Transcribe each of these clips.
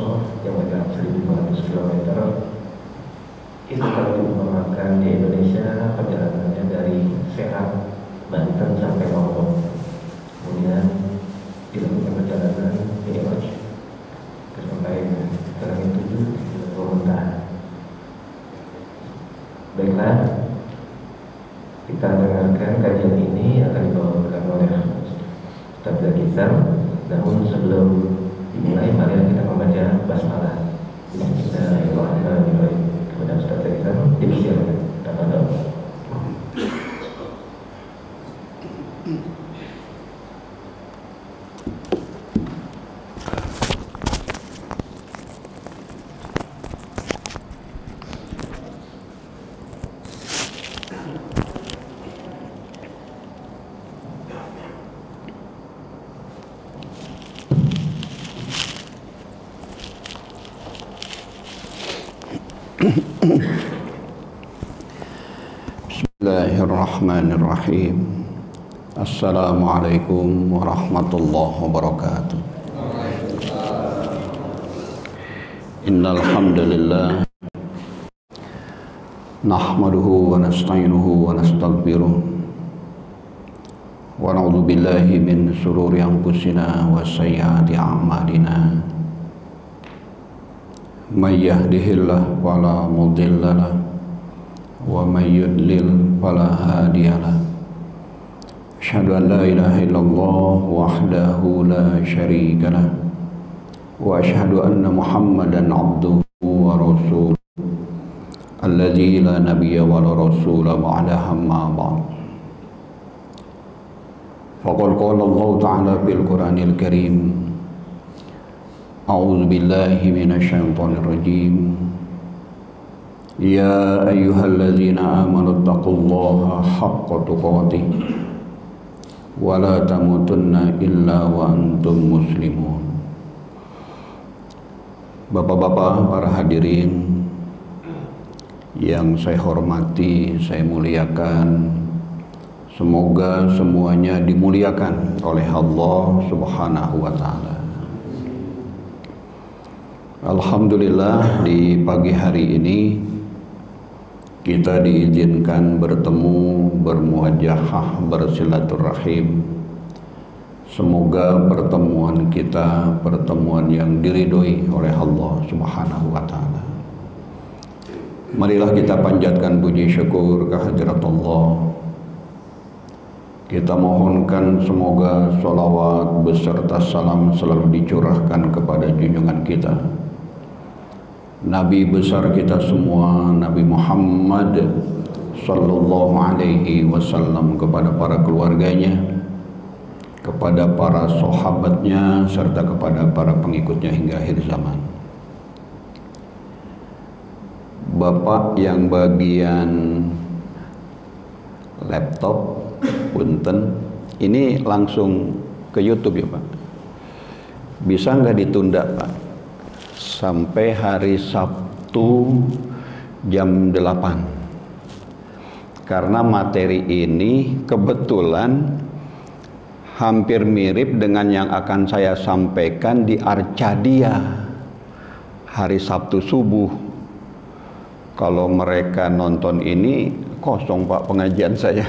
Microsoft yang berjarak 1.200 km. Itu kalau diumpamakan di Indonesia perjalanannya dari Serang, Banten sampai Lombok. Kemudian dilakukan perjalanan Mi'raj sampai langit 7 Gorontalo. Baiklah, kita dengarkan kajian ini akan dibawakan oleh Ustaz Zakizam. Namun sebelum dimulai, mari kita membaca basmalah. Bismillahirrahmanirrahim. Kepada Ustaz Zakizam, dipersilakan. Bismillahirrahmanirrahim. Assalamualaikum warahmatullahi wabarakatuh. Innal hamdalillah nahmaduhu wa nasta'inuhu wa nastaghfiruh wa na'udzu billahi min shururi anfusina wa sayyiati a'malina. May yahdihillahu fala mudilla lahu wa may yudlil fala hadiyalah. Asyhadu an la ilaha illallah wahdahu la syarika lah wa asyhadu anna Muhammadan abduhu wa rasuluh alladzi la nabiyya wa la rasula ba'da amma ba'd. Faqad qala Allah ta'ala fil Qur'anil Karim, a'udzu billahi minasy syaithanir rajim. Ya ayyuhalladzina amanu taqullaha haqqa tuqatih wa la tamutunna illa wa antum muslimun. Bapak-bapak, para hadirin yang saya hormati, saya muliakan, semoga semuanya dimuliakan oleh Allah Subhanahu wa ta'ala. Alhamdulillah, di pagi hari ini kita diizinkan bertemu, bermuajahah, bersilaturahim. Semoga pertemuan kita pertemuan yang diridhoi oleh Allah Subhanahu wa ta'ala. Marilah kita panjatkan puji syukur kehadirat Allah. Kita mohonkan semoga sholawat beserta salam selalu dicurahkan kepada junjungan kita, Nabi besar kita semua, Nabi Muhammad sallallahu alaihi wasallam, kepada para keluarganya, kepada para sahabatnya, serta kepada para pengikutnya hingga akhir zaman. Bapak yang bagian laptop, punten, ini langsung ke YouTube ya Pak? Bisa nggak ditunda Pak? Sampai hari Sabtu jam 8. Karena materi ini kebetulan hampir mirip dengan yang akan saya sampaikan di Arcadia hari Sabtu subuh. Kalau mereka nonton ini kosong Pak pengajian saya.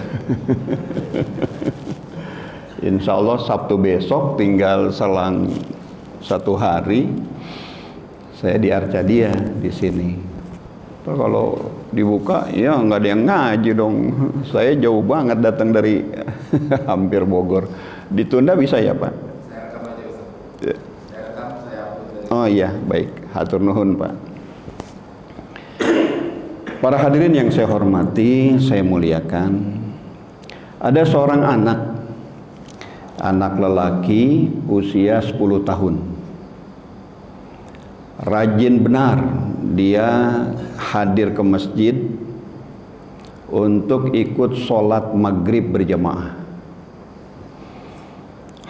Insya Allah Sabtu besok tinggal selang 1 hari saya di Arcadia di sini. Kalau dibuka ya nggak ada yang ngaji dong. Saya jauh banget datang dari hampir Bogor. Ditunda bisa ya Pak? Saya rekam aja Ustaz. Saya rekam, saya upload. Oh iya, baik. Hatur nuhun Pak. Para hadirin yang saya hormati, saya muliakan. Ada seorang anak lelaki usia 10 tahun. Rajin benar dia hadir ke masjid untuk ikut sholat maghrib berjamaah.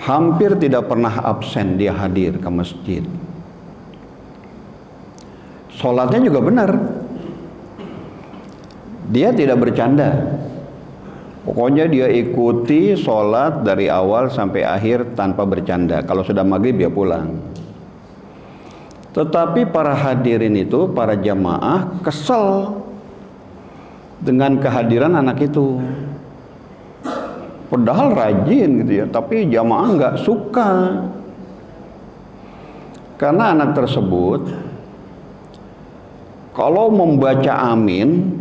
Hampir tidak pernah absen dia hadir ke masjid. Sholatnya juga benar. Dia tidak bercanda. Pokoknya dia ikuti sholat dari awal sampai akhir tanpa bercanda. Kalau sudah maghrib dia pulang. Tetapi para hadirin itu, para jamaah kesel dengan kehadiran anak itu. Padahal rajin gitu ya, tapi jamaah nggak suka. Karena anak tersebut kalau membaca amin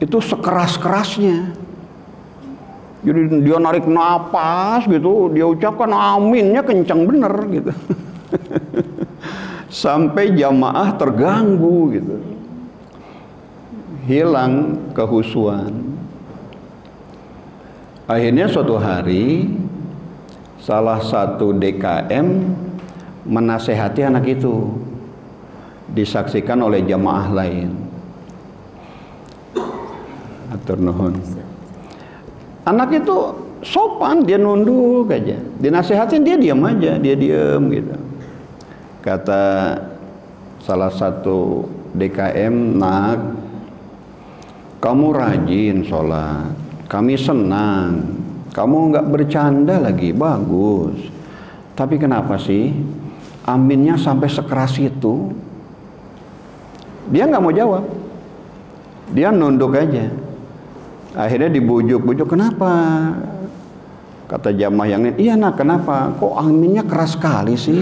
itu sekeras-kerasnya. Jadi dia narik napas gitu, dia ucapkan aminnya kencang bener gitu. Sampai jamaah terganggu gitu. Hilang kehusuan. Akhirnya suatu hari salah satu DKM menasehati anak itu, disaksikan oleh jamaah lain. Atur nuhun. Anak itu sopan, dia nunduk aja. Dinasehatin dia diam aja, dia diam gitu. Kata salah satu DKM, "Nak, kamu rajin sholat, kami senang. Kamu nggak bercanda lagi, bagus. Tapi kenapa sih aminnya sampai sekeras itu?" Dia nggak mau jawab. Dia nunduk aja. Akhirnya dibujuk-bujuk, "Kenapa?" Kata jamaah yang lain, "Iya nak, kenapa? Kok aminnya keras sekali sih?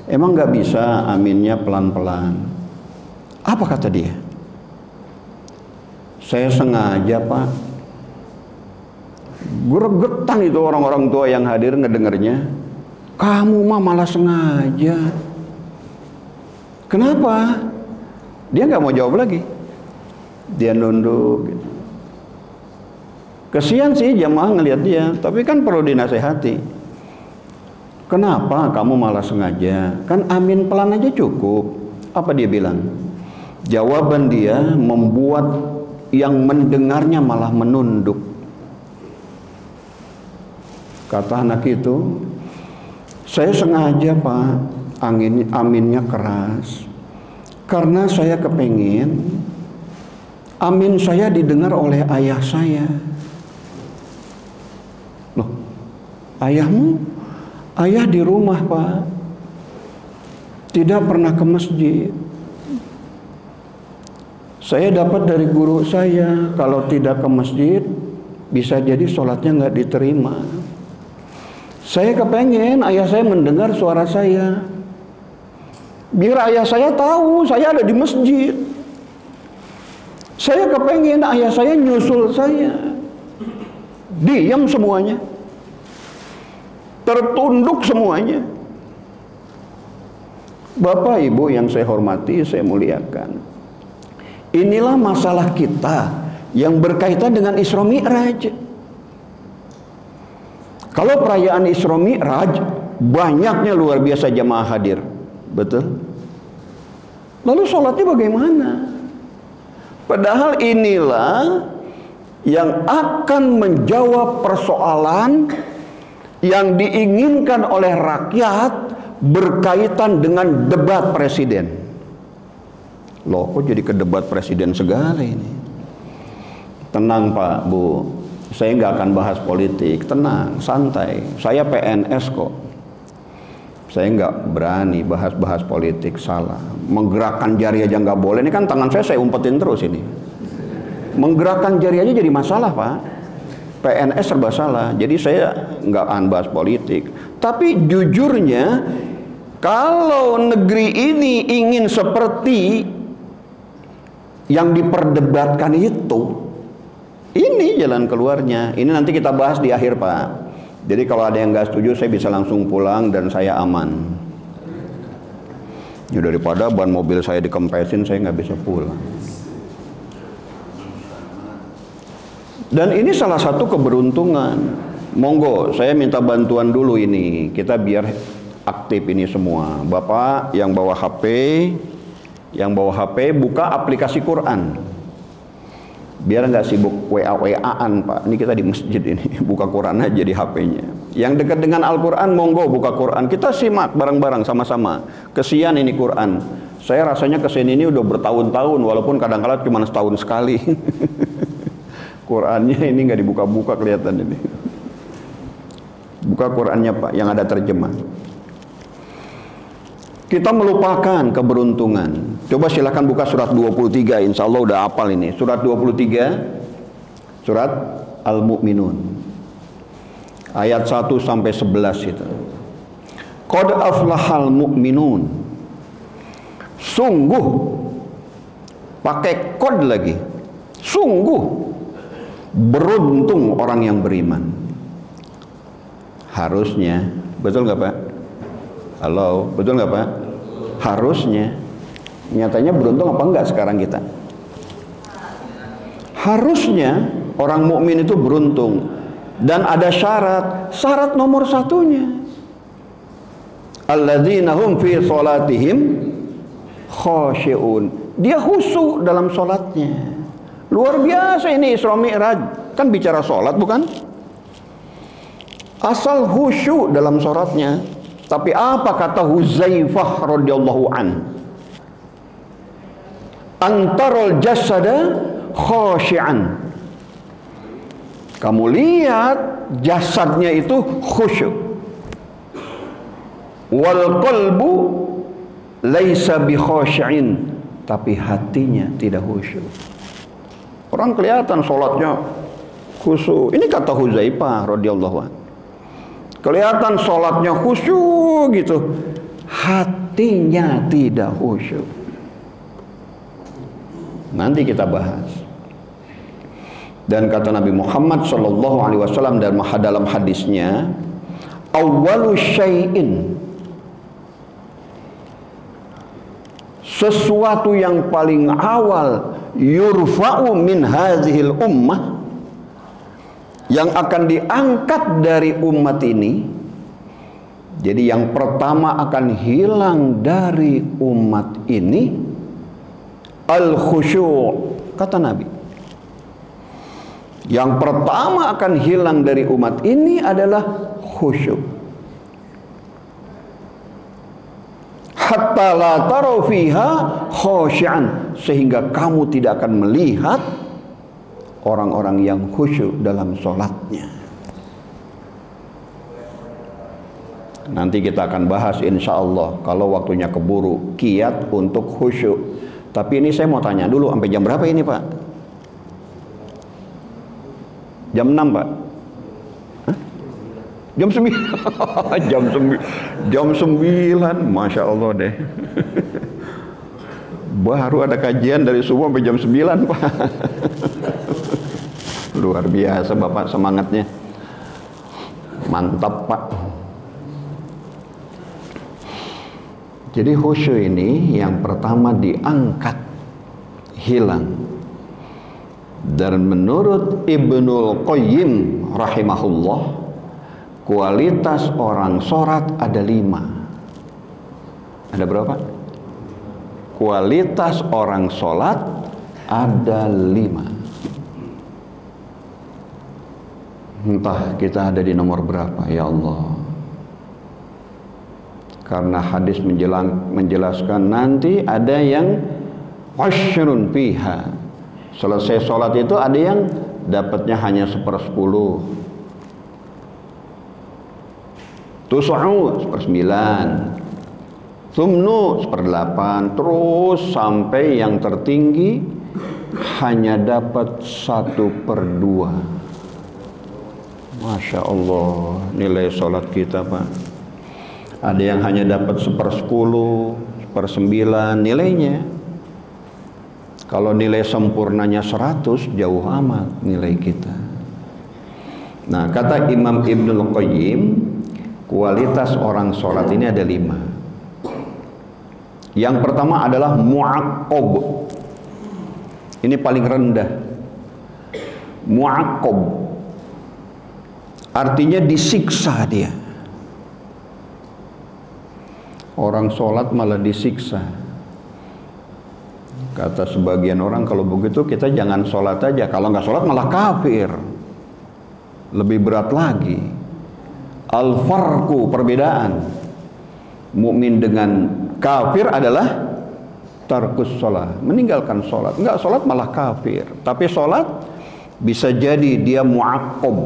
Emang nggak bisa aminnya pelan-pelan?" Apa kata dia? "Saya sengaja Pak." Gregetan itu orang-orang tua yang hadir ngedengernya. "Kamu mah malah sengaja." Kenapa? Dia nggak mau jawab lagi. Dia nunduk gitu. Kesian sih jamaah ngelihat dia, tapi kan perlu dinasehati. "Kenapa kamu malah sengaja? Kan amin pelan aja cukup." Apa dia bilang? Jawaban dia membuat yang mendengarnya malah menunduk. Kata anak itu, "Saya sengaja Pak, aminnya keras. Karena saya kepengin amin saya didengar oleh ayah saya." Loh, ayahmu? Ayah di rumah Pak, tidak pernah ke masjid. Saya dapat dari guru saya, kalau tidak ke masjid bisa jadi sholatnya nggak diterima. Saya kepengen ayah saya mendengar suara saya, biar ayah saya tahu saya ada di masjid. Saya kepengen ayah saya nyusul saya. Diam semuanya, tertunduk semuanya. Bapak Ibu yang saya hormati, saya muliakan, inilah masalah kita yang berkaitan dengan Isra Mi'raj. Kalau perayaan Isra Mi'raj banyaknya luar biasa jamaah hadir, betul? Lalu sholatnya bagaimana? Padahal inilah yang akan menjawab persoalan yang diinginkan oleh rakyat berkaitan dengan debat presiden. Loh, kok jadi ke debat presiden segala ini? Tenang Pak, Bu, saya nggak akan bahas politik. Tenang, santai. Saya PNS kok. Saya nggak berani bahas-bahas politik, salah. Menggerakkan jari aja nggak boleh. Ini kan tangan saya umpetin terus ini. Menggerakkan jari aja jadi masalah Pak. PNS serba salah. Jadi saya nggak akan bahas politik. Tapi jujurnya, kalau negeri ini ingin seperti yang diperdebatkan itu, ini jalan keluarnya. Ini nanti kita bahas di akhir Pak. Jadi kalau ada yang nggak setuju, saya bisa langsung pulang dan saya aman. Ya, daripada ban mobil saya dikempesin, saya nggak bisa pulang. Dan ini salah satu keberuntungan. Monggo, saya minta bantuan dulu ini. Kita biar aktif ini semua. Bapak yang bawa HP, buka aplikasi Quran. Biar nggak sibuk WA-WA-an Pak. Ini kita di masjid ini, buka Quran aja di HP-nya. Yang dekat dengan Al-Quran, monggo buka Quran. Kita simak bareng-bareng sama-sama. Kesian ini Quran. Saya rasanya kesini ini udah bertahun-tahun, walaupun kadang-kadang cuma setahun sekali. Qurannya ini nggak dibuka-buka kelihatan ini. Buka Qurannya Pak, yang ada terjemah. Kita melupakan keberuntungan. Coba silakan buka surat 23, insya Allah udah hafal ini. Surat 23, surat Al-Mu'minun. Ayat 1 sampai 11 itu. Qad aflahal mu'minun. Sungguh, pakai kod lagi. Sungguh beruntung orang yang beriman. Harusnya, betul nggak Pak? Halo, betul nggak Pak? Harusnya. Nyatanya beruntung apa enggak sekarang kita? Harusnya orang mukmin itu beruntung. Dan ada syarat. Syarat nomor satunya, alladzina hum fi sholatihim khashi'un. Dia khusyuk dalam sholatnya. Luar biasa ini Isra Mi'raj. Kan bicara sholat bukan? Asal khusyuk dalam sholatnya. Tapi apa kata Huzaifah radhiyallahu an? Antarul jasada khashi'an. Kamu lihat jasadnya itu khusyuk. Wal qalbu laisa bi khashi'in, tapi hatinya tidak khusyuk. Orang kelihatan sholatnya khusyuk. Ini kata Huzaifah radhiyallahu an. Kelihatan sholatnya khusyuk gitu, hatinya tidak khusyuk. Nanti kita bahas. Dan kata Nabi Muhammad SAW dalam hadisnya, awwalu syai'in, sesuatu yang paling awal, yurfa'u min hadhil ummah, yang akan diangkat dari umat ini. Jadi yang pertama akan hilang dari umat ini al-khusyu', kata Nabi. Yang pertama akan hilang dari umat ini adalah khusyuk. Hatta la taraw fiha khashi'an, sehingga kamu tidak akan melihat orang-orang yang khusyuk dalam sholatnya. Nanti kita akan bahas insya Allah kalau waktunya keburu, kiat untuk khusyuk. Tapi ini saya mau tanya dulu, sampai jam berapa ini Pak? Jam 6 Pak? Hah? Jam 9. Jam 9, Masya Allah deh. Baru ada kajian dari subuh sampai jam 9 Pak. Luar biasa Bapak semangatnya. Mantap Pak. Jadi khusyuk ini yang pertama diangkat, hilang. Dan menurut Ibnul Qayyim rahimahullah, kualitas orang sholat ada 5. Ada berapa? Kualitas orang sholat ada 5. Entah kita ada di nomor berapa, ya Allah. Karena hadis menjelaskan nanti ada yang asyrun fiha. Selesai sholat itu ada yang dapatnya hanya 1/10. Tusu'u 1/9. Thumnu 1/8. Terus sampai yang tertinggi hanya dapat 1/2. Masya Allah, nilai sholat kita Pak. Ada yang hanya dapat 1/10, 1/9 nilainya. Kalau nilai sempurnanya 100, jauh amat nilai kita. Nah, kata Imam Ibnul Qayyim, kualitas orang sholat ini ada 5. Yang pertama adalah mu'aqqab. Ini paling rendah. Mu'aqqab artinya disiksa dia. Orang sholat malah disiksa. Kata sebagian orang, kalau begitu kita jangan sholat aja. Kalau nggak sholat malah kafir. Lebih berat lagi. Al-farqu, perbedaan mukmin dengan kafir adalah tarkus sholat, meninggalkan sholat. Nggak sholat malah kafir. Tapi sholat bisa jadi dia mu'aqqab,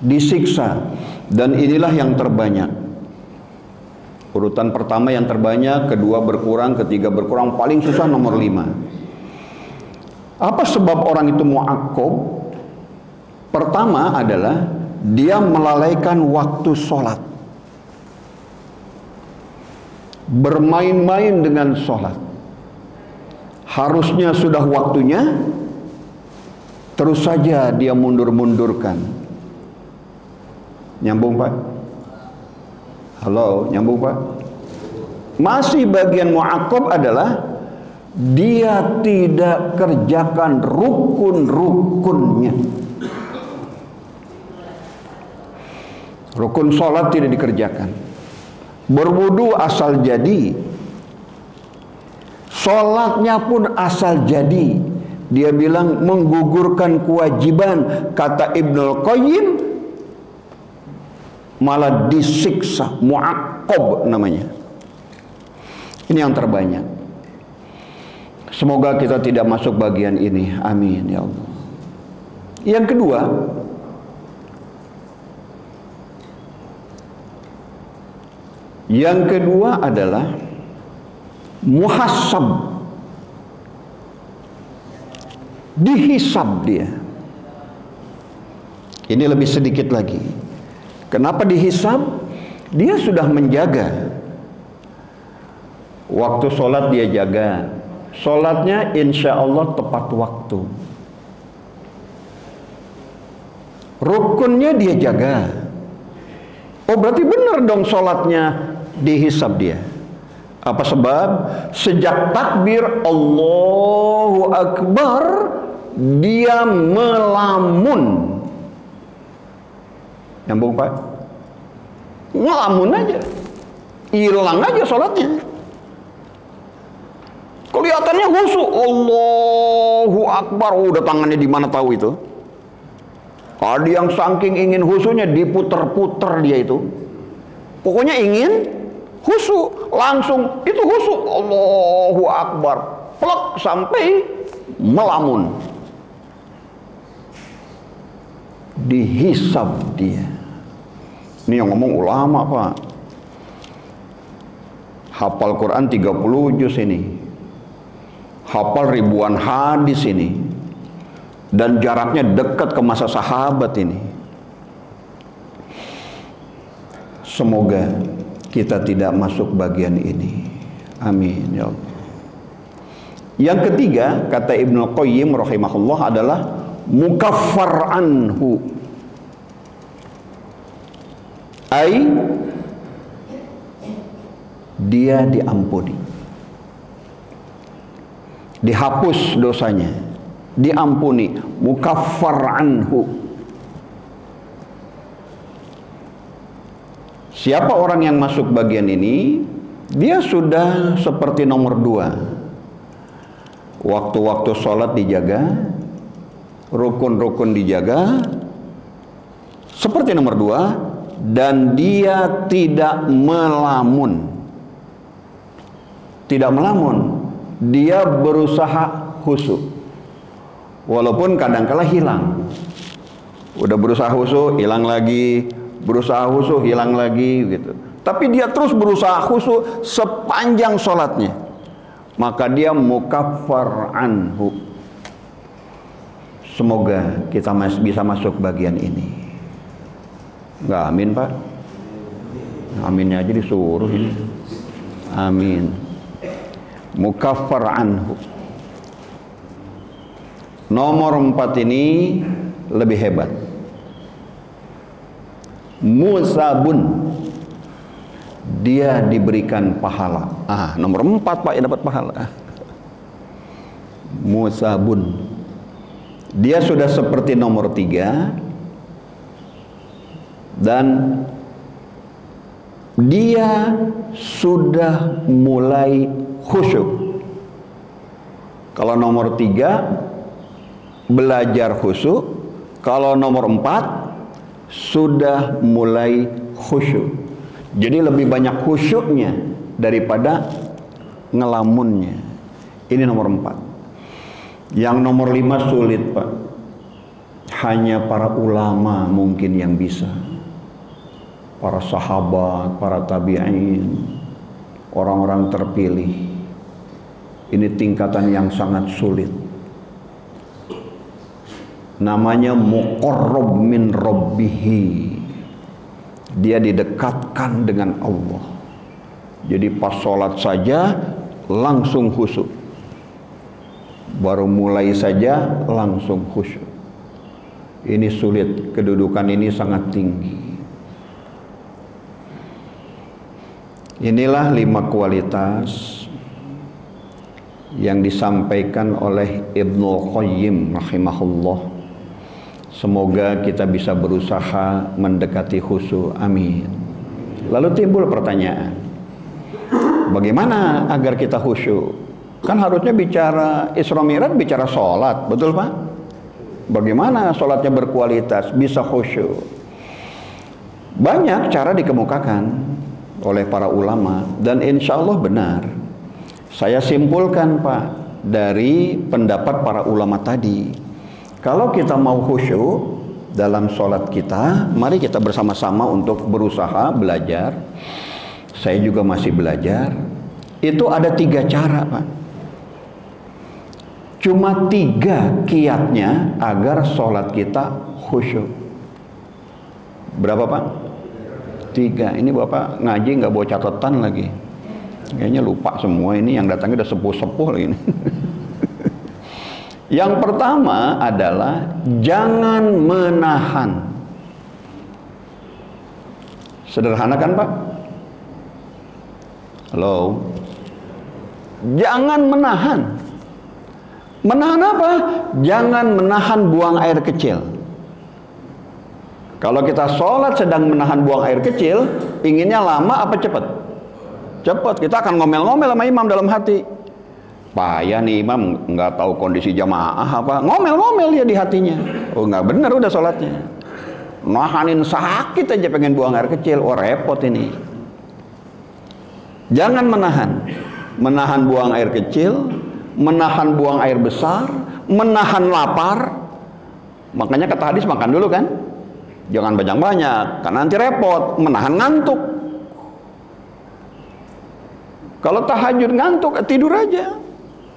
disiksa. Dan inilah yang terbanyak. Urutan pertama yang terbanyak, kedua berkurang, ketiga berkurang, paling susah nomor 5. Apa sebab orang itu mu'aqqab? Pertama adalah dia melalaikan waktu sholat, bermain-main dengan sholat. Harusnya sudah waktunya, terus saja dia mundur-mundurkan. Nyambung Pak? Halo, nyambung Pak? Masih bagian mu'aqqab adalah dia tidak kerjakan rukun-rukunnya. Rukun sholat tidak dikerjakan. Berwudu asal jadi, sholatnya pun asal jadi. Dia bilang menggugurkan kewajiban. Kata Ibnul Qayyim, malah disiksa, mu'aqqab namanya. Ini yang terbanyak. Semoga kita tidak masuk bagian ini. Amin ya Allah. Yang kedua adalah muhasab. Dihisab dia. Ini lebih sedikit lagi. Kenapa dihisab? Dia sudah menjaga. Waktu sholat dia jaga. Sholatnya insya Allah tepat waktu. Rukunnya dia jaga. Oh berarti benar dong sholatnya dihisab dia. Apa sebab? Sejak takbir Allahu Akbar dia melamun. Nyambung Pak? Ngelamun aja, hilang aja sholatnya. Kelihatannya khusyuk, Allahu Akbar, udah tangannya di mana tahu itu? Ada yang saking ingin khusyuknya diputer-puter dia itu. Pokoknya ingin khusyuk, langsung itu khusyuk, Allahu Akbar, plek sampai melamun. Dihisab dia. Ini yang ngomong ulama Pak. Hafal Quran 30 juz ini. Hafal ribuan hadis ini. Dan jaraknya dekat ke masa sahabat ini. Semoga kita tidak masuk bagian ini. Amin ya Allah. Yang ketiga, kata Ibnul Qayyim rahimahullah adalah mukaffar anhu. Dia diampuni, dihapus dosanya, diampuni, mukaffar anhu. Siapa orang yang masuk bagian ini? Dia sudah seperti nomor 2. Waktu-waktu sholat dijaga, rukun-rukun dijaga, seperti nomor 2. Dan dia tidak melamun. Tidak melamun. Dia berusaha khusyuk. Walaupun kadang-kala hilang. Udah berusaha khusyuk, hilang lagi. Berusaha khusyuk, hilang lagi gitu. Tapi dia terus berusaha khusyuk sepanjang sholatnya. Maka dia mukaffar anhu. Semoga kita bisa masuk bagian ini. Enggak amin Pak? Aminnya aja disuruh ini. Amin. Mukaffar anhu. Nomor 4 ini lebih hebat. Musabun. Dia diberikan pahala. Nomor 4 Pak yang dapat pahala. Musabun. Dia sudah seperti nomor 3. Dan dia sudah mulai khusyuk. Kalau nomor 3 belajar khusyuk. Kalau nomor 4 sudah mulai khusyuk. Jadi lebih banyak khusyuknya daripada ngelamunnya. Ini nomor 4. Yang nomor 5 sulit Pak. Hanya para ulama mungkin yang bisa. Para sahabat, para tabi'in, orang-orang terpilih. Ini tingkatan yang sangat sulit. Namanya muqarrab min rabbihi. Dia didekatkan dengan Allah. Jadi pas sholat saja langsung khusyuk. Baru mulai saja langsung khusyuk. Ini sulit, kedudukan ini sangat tinggi. Inilah 5 kualitas yang disampaikan oleh Ibnu Qayyim rahimahullah. Semoga kita bisa berusaha mendekati khusyuk. Amin. Lalu timbul pertanyaan, bagaimana agar kita khusyuk? Kan harusnya bicara Isra Mi'raj, bicara sholat, betul Pak? Bagaimana sholatnya berkualitas, bisa khusyuk? Banyak cara dikemukakan oleh para ulama, dan insya Allah benar. Saya simpulkan Pak, dari pendapat para ulama tadi, kalau kita mau khusyuk dalam sholat kita, mari kita bersama-sama untuk berusaha belajar. Saya juga masih belajar. Itu ada 3 cara Pak. Cuma 3 kiatnya agar sholat kita khusyuk. Berapa Pak? 3. Ini Bapak ngaji nggak bawa catatan lagi. Kayaknya lupa semua ini, yang datangnya udah sepuh-sepuh lagi. Yang pertama adalah jangan menahan. Sederhana kan Pak? Halo? Jangan menahan. Menahan apa? Jangan menahan buang air kecil. Kalau kita sholat sedang menahan buang air kecil, inginnya lama apa cepat? Cepat. Kita akan ngomel-ngomel sama imam dalam hati. Payah nih imam, nggak tahu kondisi jamaah apa, ngomel-ngomel dia di hatinya. Oh nggak benar udah sholatnya. Nahanin sakit aja pengen buang air kecil, oh repot ini. Jangan menahan. Menahan buang air kecil, menahan buang air besar, menahan lapar. Makanya kata hadis makan dulu kan. Jangan banyak-banyak, karena nanti repot. Menahan ngantuk. Kalau tahajud ngantuk, tidur aja.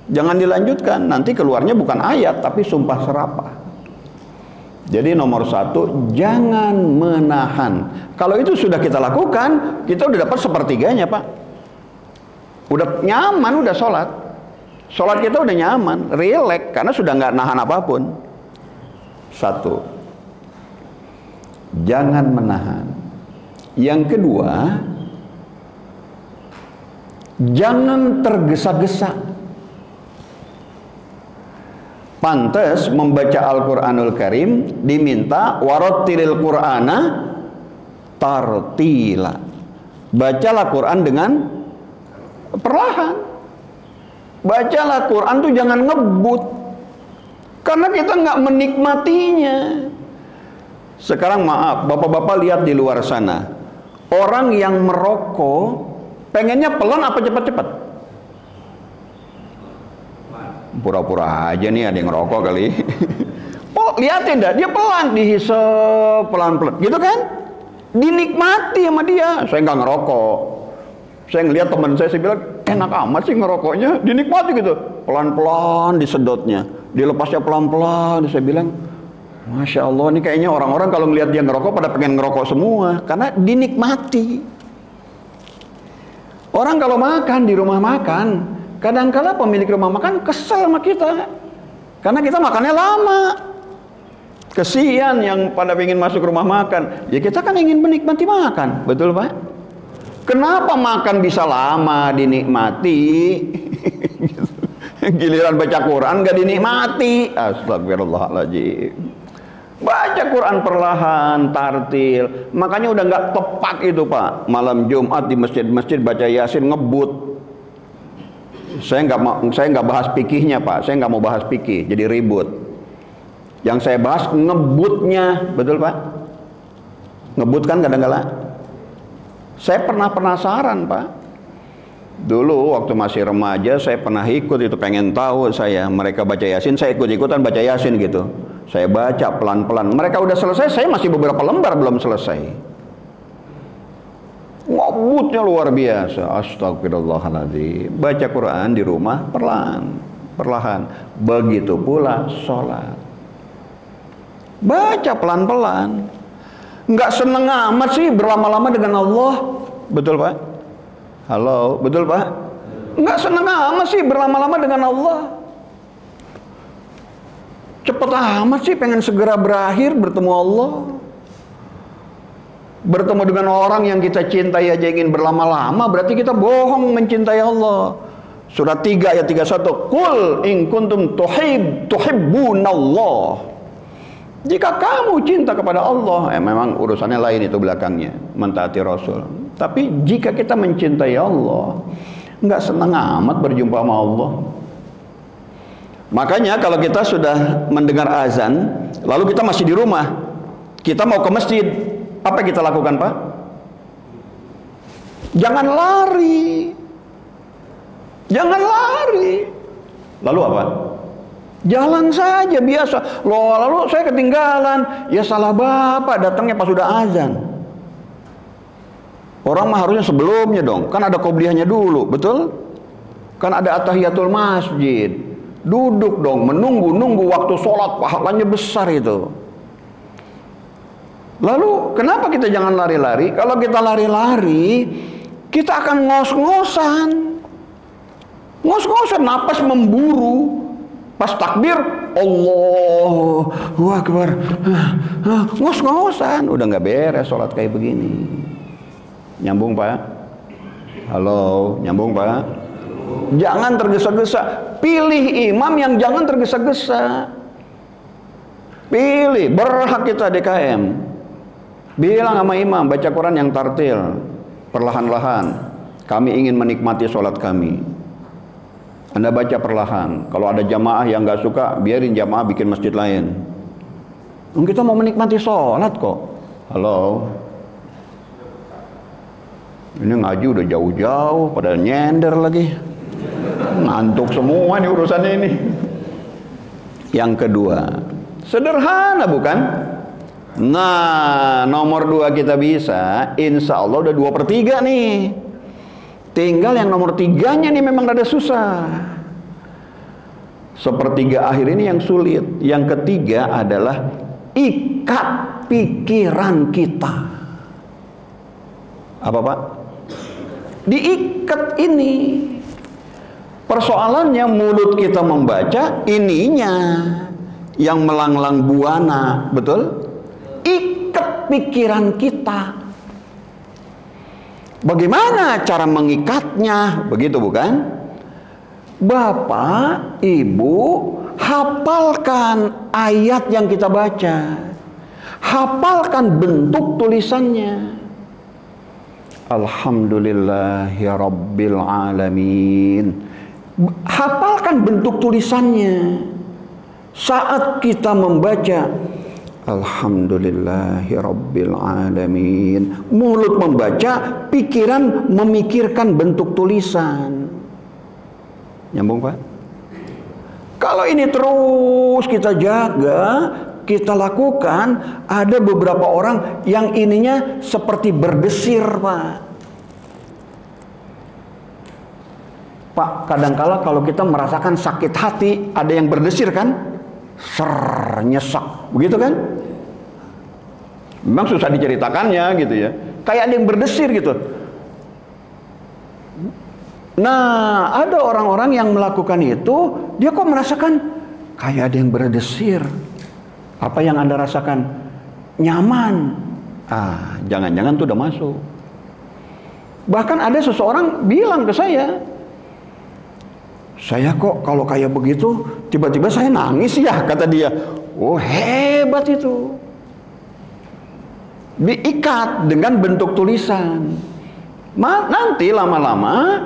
Jangan dilanjutkan, nanti keluarnya bukan ayat tapi sumpah serapah. Jadi nomor 1, jangan menahan. Kalau itu sudah kita lakukan, kita udah dapat sepertiganya Pak. Udah nyaman, udah sholat. Sholat kita udah nyaman, rileks, karena sudah nggak nahan apapun. 1, jangan menahan. Yang kedua, jangan tergesa-gesa. Pantes membaca Al-Quranul Karim diminta warattilil Qur'ana tartila. Bacalah Quran dengan perlahan. Bacalah Quran tuh jangan ngebut, karena kita nggak menikmatinya. Sekarang maaf, bapak-bapak lihat di luar sana, orang yang merokok pengennya pelan apa cepat-cepat? Pura-pura aja nih ada yang ngerokok kali. Oh, lihatin dah, dia pelan, dihisap pelan-pelan, gitu kan? Dinikmati sama dia. Saya nggak ngerokok. Saya ngeliat teman saya bilang enak amat sih ngerokoknya, dinikmati gitu. Pelan-pelan disedotnya, dilepasnya pelan-pelan. Saya bilang, Masya Allah, ini kayaknya orang-orang kalau ngeliat dia ngerokok pada pengen ngerokok semua, karena dinikmati. Orang kalau makan di rumah makan, kadang-kala pemilik rumah makan kesel sama kita, karena kita makannya lama. Kesian yang pada ingin masuk rumah makan. Ya kita kan ingin menikmati makan, betul Pak? Kenapa makan bisa lama dinikmati? Giliran baca Quran gak dinikmati. Astagfirullahaladzim. Baca Quran perlahan, tartil. Makanya udah gak tepat itu Pak. Malam Jumat di masjid-masjid baca Yasin ngebut. Saya nggak bahas fikihnya Pak. Saya nggak mau bahas fikih, jadi ribut. Yang saya bahas ngebutnya, betul Pak? Ngebut kan kadang-kala. Saya pernah penasaran Pak. Dulu waktu masih remaja saya pernah ikut itu, pengen tahu saya mereka baca Yasin, saya ikut-ikutan baca Yasin gitu. Saya baca pelan-pelan. Mereka udah selesai, saya masih beberapa lembar belum selesai. Ngobutnya luar biasa. Astagfirullahaladzim. Baca Quran di rumah perlahan. Begitu pula sholat. Baca pelan-pelan. Nggak seneng amat sih berlama-lama dengan Allah. Betul Pak? Halo, betul Pak? Nggak seneng amat sih berlama-lama dengan Allah. Cepet amat sih pengen segera berakhir bertemu Allah. Bertemu dengan orang yang kita cintai aja ingin berlama-lama, berarti kita bohong mencintai Allah. Surat 3 ayat 31, Qul in kuntum tuhibbunallah. Jika kamu cinta kepada Allah, memang urusannya lain itu belakangnya, mentaati Rasul. Tapi jika kita mencintai Allah, nggak senang amat berjumpa sama Allah. Makanya kalau kita sudah mendengar azan, lalu kita masih di rumah, kita mau ke masjid, apa yang kita lakukan Pak? Jangan lari. Jangan lari. Lalu apa? Jalan saja biasa. Lalu saya ketinggalan. Ya salah Bapak, datangnya pas sudah azan. Orang mah harusnya sebelumnya dong. Kan ada qobliyahnya dulu, betul? Kan ada atahiyatul masjid. Duduk dong, menunggu waktu sholat, pahalanya besar itu. Lalu kenapa kita jangan lari-lari? Kalau kita lari-lari, kita akan ngos-ngosan. Ngos-ngosan, napas memburu. Pas takbir, Allahu Akbar. Ngos-ngosan, udah nggak beres sholat kayak begini. Nyambung Pak? Halo, nyambung Pak? Jangan tergesa-gesa. Pilih imam yang jangan tergesa-gesa. Pilih, berhak kita DKM. Bilang sama imam, baca Quran yang tartil, perlahan-lahan. Kami ingin menikmati sholat kami. Anda baca perlahan. Kalau ada jamaah yang nggak suka, biarin jamaah bikin masjid lain. Kita mau menikmati sholat kok. Halo. Ini ngaji udah jauh-jauh, padahal nyender lagi. Ngantuk semua nih urusannya ini. Yang kedua, sederhana bukan? Nah, nomor 2 kita bisa, insya Allah udah 2/3 nih. Tinggal yang nomor 3-nya nih memang rada susah. Sepertiga akhir ini yang sulit. Yang ketiga adalah ikat pikiran kita. Apa Pak? Diikat ini. Persoalannya mulut kita membaca, ininya yang melanglang buana, betul? Ikat pikiran kita. Bagaimana cara mengikatnya? Begitu bukan? Bapak, Ibu, hafalkan ayat yang kita baca. Hafalkan bentuk tulisannya. Alhamdulillahirabbil alamin. Hafalkan bentuk tulisannya. Saat kita membaca Alhamdulillahirabbil alamin, mulut membaca, pikiran memikirkan bentuk tulisan. Nyambung Pak? Kalau ini terus kita jaga, kita lakukan, ada beberapa orang yang ininya seperti berdesir Pak. Pak, kadangkala kalau kita merasakan sakit hati, ada yang berdesir kan? Ser, nyesak, begitu kan? Memang susah diceritakannya gitu ya. Kayak ada yang berdesir gitu. Nah, ada orang-orang yang melakukan itu, dia kok merasakan kayak ada yang berdesir. Apa yang Anda rasakan? Nyaman. Ah, jangan-jangan tuh udah masuk. Bahkan ada seseorang bilang ke saya kok kalau kayak begitu tiba-tiba saya nangis ya, kata dia. Oh, hebat itu. Diikat dengan bentuk tulisan. Nanti lama-lama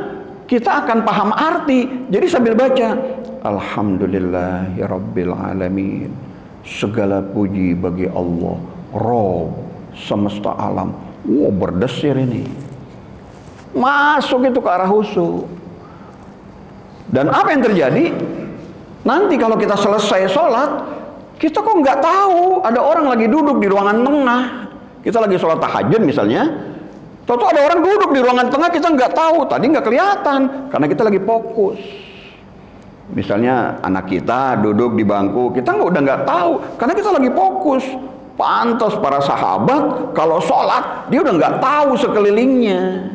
kita akan paham arti. Jadi sambil baca Alhamdulillahirabbil alamin. Segala puji bagi Allah, Rabb semesta alam. Wow, berdesir ini. Masuk itu ke arah khusyuk. Dan apa yang terjadi? Nanti kalau kita selesai sholat, kita kok nggak tahu ada orang lagi duduk di ruangan tengah. Kita lagi sholat tahajud misalnya, Tahu ada orang duduk di ruangan tengah, kita nggak tahu, tadi nggak kelihatan karena kita lagi fokus. Misalnya anak kita duduk di bangku, kita udah nggak tahu karena kita lagi fokus. Pantas para sahabat kalau sholat dia udah nggak tahu sekelilingnya.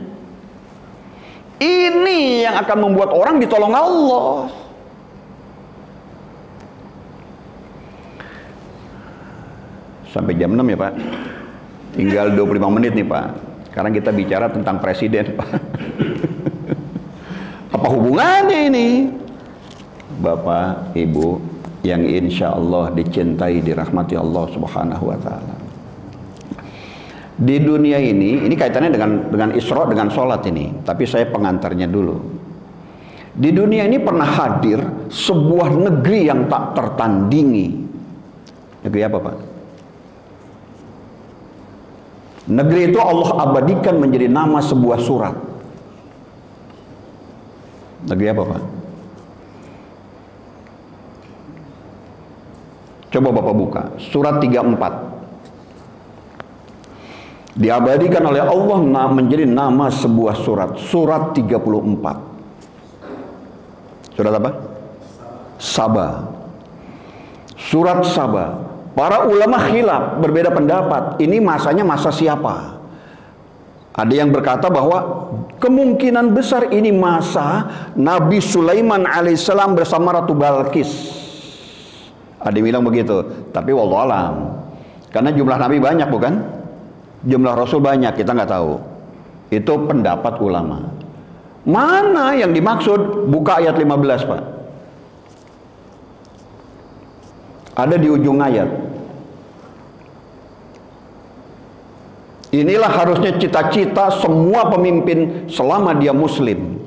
Ini yang akan membuat orang ditolong Allah. Sampai jam 6 ya Pak. Tinggal 25 menit nih Pak. Sekarang kita bicara tentang presiden Pak. Apa hubungannya ini? Bapak, Ibu yang insya Allah dicintai, dirahmati Allah Subhanahu wa Ta'ala. Di dunia ini kaitannya dengan Isra, dengan sholat ini. Tapi saya pengantarnya dulu. Di dunia ini pernah hadir sebuah negeri yang tak tertandingi. Negeri apa Pak? Negeri itu Allah abadikan menjadi nama sebuah surat. Negeri apa Pak? Coba Bapak buka surat 34. Diabadikan oleh Allah menjadi nama sebuah surat. Surat 34. Surat apa? Saba. Surat Saba. Para ulama khilaf, berbeda pendapat. Ini masanya masa siapa? Ada yang berkata bahwa kemungkinan besar ini masa Nabi Sulaiman alaihissalam bersama Ratu Balkis. Ada yang bilang begitu, tapi wallahu alam. Karena jumlah nabi banyak bukan? Jumlah rasul banyak, kita nggak tahu. Itu pendapat ulama. Mana yang dimaksud? Buka ayat 15, Pak. Ada di ujung ayat. Inilah harusnya cita-cita semua pemimpin selama dia muslim.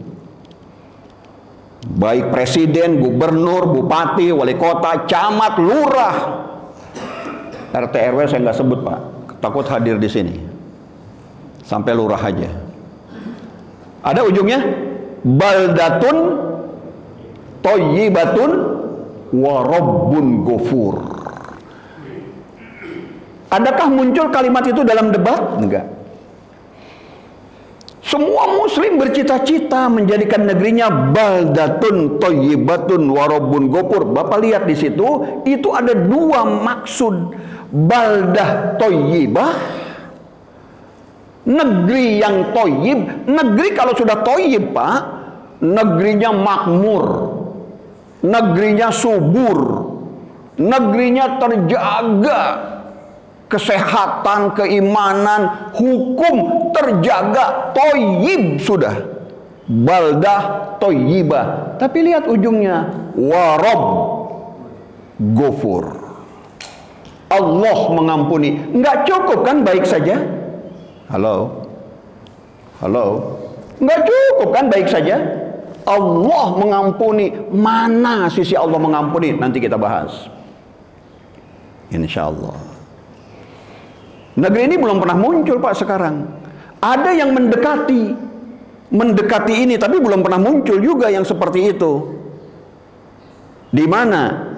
Baik presiden, gubernur, bupati, wali kota, camat, lurah, RT RW saya nggak sebut Pak, takut hadir di sini. Sampai lurah aja. Ada ujungnya baldatun thayyibatun wa rabbun ghafur. Adakah muncul kalimat itu dalam debat? Enggak. Semua muslim bercita-cita menjadikan negerinya baldatun thayyibatun wa rabbun ghafur. Bapak lihat di situ, itu ada dua maksud. Baldah thayyibah, negeri yang thayyib. Negeri kalau sudah thayyib, Pak, negerinya makmur, negerinya subur, negerinya terjaga, kesehatan, keimanan, hukum terjaga, thayyib sudah. Baldah thayyibah. Tapi lihat ujungnya, wa rabb ghafur. Allah mengampuni. Enggak cukup kan baik saja? Halo? Halo? Enggak cukup kan baik saja? Allah mengampuni. Mana sisi Allah mengampuni? Nanti kita bahas. Insya Allah. Negeri ini belum pernah muncul Pak sekarang. Ada yang mendekati ini, tapi belum pernah muncul juga yang seperti itu. Di mana?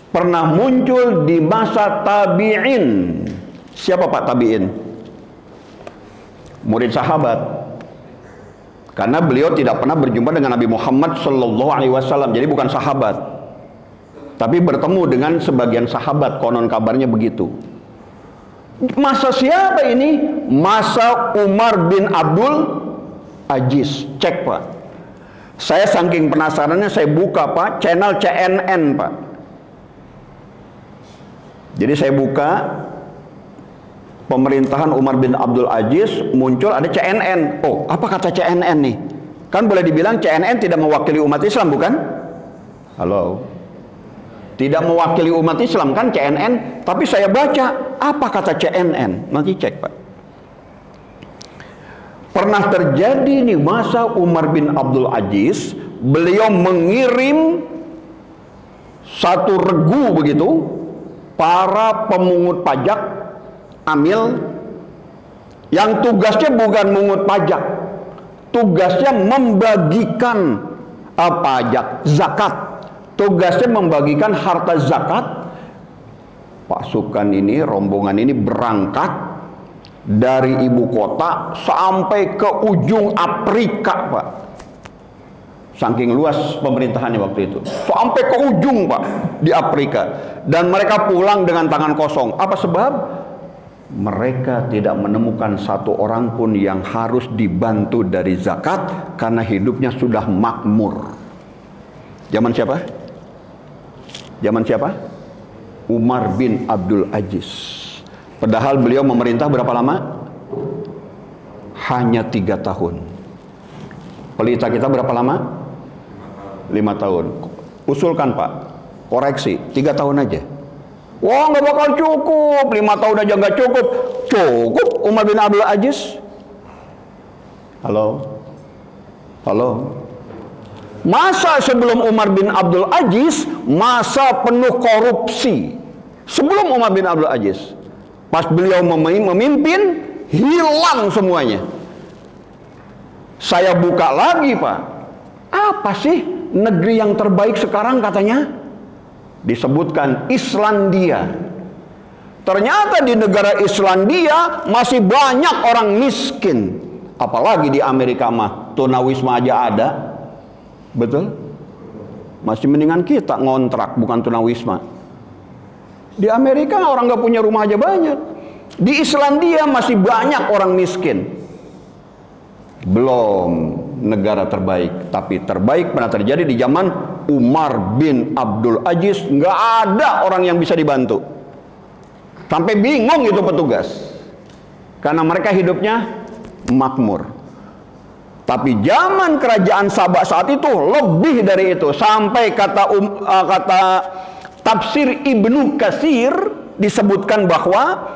Pernah muncul di masa tabi'in. Siapa Pak tabi'in? Murid sahabat. Karena beliau tidak pernah berjumpa dengan Nabi Muhammad Sallallahu Alaihi Wasallam, jadi bukan sahabat. Tapi bertemu dengan sebagian sahabat, konon kabarnya begitu. Masa siapa ini? Masa Umar bin Abdul Aziz. Cek Pak. Saya saking penasarannya saya buka Pak channel CNN Pak. Jadi saya buka pemerintahan Umar bin Abdul Aziz, muncul ada CNN. Oh, apa kata CNN nih? Kan boleh dibilang CNN tidak mewakili umat Islam, bukan? Halo? Tidak mewakili umat Islam kan CNN, tapi saya baca apa kata CNN. Nanti cek Pak. Pernah terjadi nih masa Umar bin Abdul Aziz, beliau mengirim satu regu begitu, para pemungut pajak amil yang tugasnya bukan mungut pajak, tugasnya membagikan pajak zakat, tugasnya membagikan harta zakat. Pasukan ini, rombongan ini berangkat dari ibu kota sampai ke ujung Afrika, Pak. Saking luas pemerintahannya waktu itu, sampai ke ujung, Pak, di Afrika. Dan mereka pulang dengan tangan kosong. Apa sebab? Mereka tidak menemukan satu orang pun yang harus dibantu dari zakat, karena hidupnya sudah makmur. Zaman siapa? Zaman siapa? Umar bin Abdul Aziz. Padahal beliau memerintah berapa lama? Hanya 3 tahun. Pelita kita berapa lama? 5 tahun. Usulkan, Pak, koreksi, 3 tahun aja. Wah, nggak bakal cukup. 5 tahun aja nggak cukup. Cukup Umar bin Abdul Aziz. Halo? Halo? Masa sebelum Umar bin Abdul Aziz, masa penuh korupsi. Sebelum Umar bin Abdul Aziz. Pas beliau memimpin, hilang semuanya. Saya buka lagi, Pak. Apa sih negeri yang terbaik sekarang katanya? Disebutkan Islandia. Ternyata di negara Islandia masih banyak orang miskin. Apalagi di Amerika mah, tunawisma aja ada. Betul? Masih mendingan kita ngontrak, bukan tunawisma. Di Amerika orang nggak punya rumah aja banyak. Di Islandia masih banyak orang miskin. Belum negara terbaik, tapi terbaik pernah terjadi di zaman Umar bin Abdul Aziz. Nggak ada orang yang bisa dibantu. Sampai bingung itu petugas, karena mereka hidupnya makmur. Tapi zaman kerajaan Sabah saat itu lebih dari itu. Sampai kata tafsir Ibnu Katsir disebutkan bahwa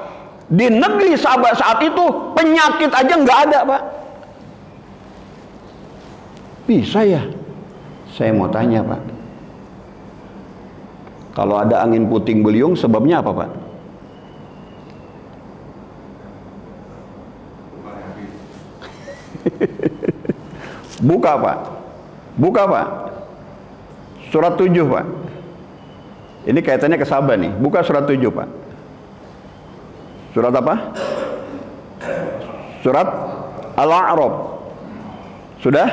di negeri Sabah saat itu penyakit aja nggak ada, Pak. Bisa ya? Saya mau tanya, Pak. Kalau ada angin puting beliung, sebabnya apa, Pak? Buka, Pak. Buka, Pak. Surat 7, Pak. Ini kaitannya ke Sabah nih. Buka surat 7, Pak. Surat apa? Surat Al-A'raf. Sudah?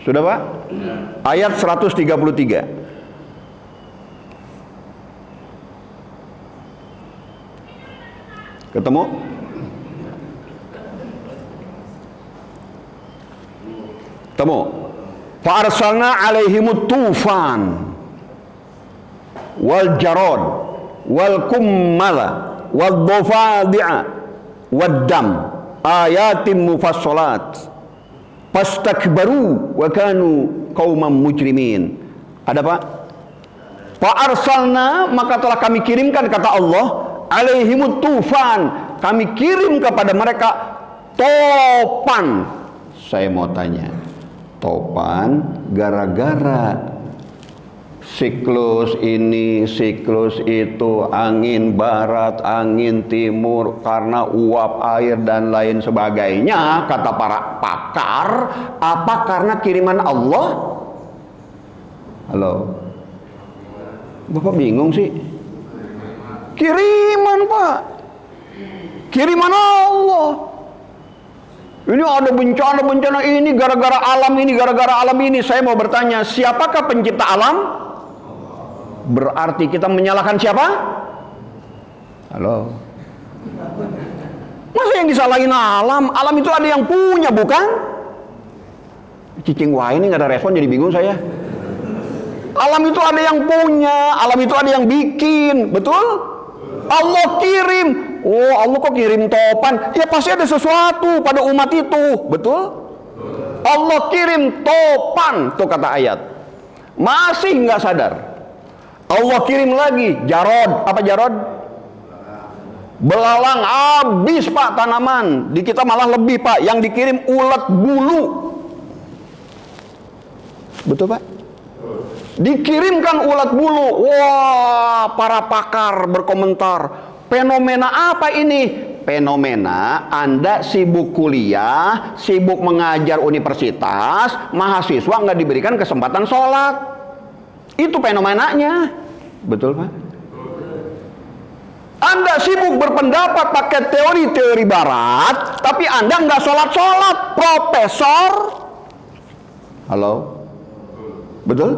Sudah, Pak? Ayat 133. Ketemu? Ketemu? Fa'arsalna alaihimut tufan wal jarad wal kummala wal dhafadi'a wad dam ayatim mufassalat fastakbaru wa kanu qauman mujrimin. Ada, Pak? Fa'arsalna, maka telah kami kirimkan, kata Allah, alaihimut tufan, kami kirim kepada mereka topan. Saya mau tanya, topan gara-gara siklus ini, siklus itu, angin barat, angin timur, karena uap air dan lain sebagainya, kata para pakar, apa karena kiriman Allah? Halo? Bapak bingung sih? Kiriman, Pak. Kiriman Allah. Ini ada bencana-bencana ini gara-gara alam ini, gara-gara alam ini. Saya mau bertanya, siapakah pencipta alam? Berarti kita menyalahkan siapa? Halo? Masa yang disalahin alam? Alam itu ada yang punya, bukan? Cicing wah ini nggak ada respon, jadi bingung saya. Alam itu ada yang punya, alam itu ada yang bikin, betul? Allah kirim. Oh, Allah kok kirim topan? Ya pasti ada sesuatu pada umat itu, betul? Allah kirim topan, tuh kata ayat. Masih nggak sadar. Allah kirim lagi jarod. Apa jarod? Belalang. Habis, Pak, tanaman. Di kita malah lebih, Pak. Yang dikirim ulat bulu. Betul, Pak? Dikirimkan ulat bulu. Wah, para pakar berkomentar, fenomena apa ini? Fenomena Anda sibuk kuliah, sibuk mengajar universitas, mahasiswa nggak diberikan kesempatan sholat. Itu fenomenanya. Betul, Pak? Anda sibuk berpendapat pakai teori-teori barat, tapi Anda nggak sholat-sholat, profesor. Halo? Betul?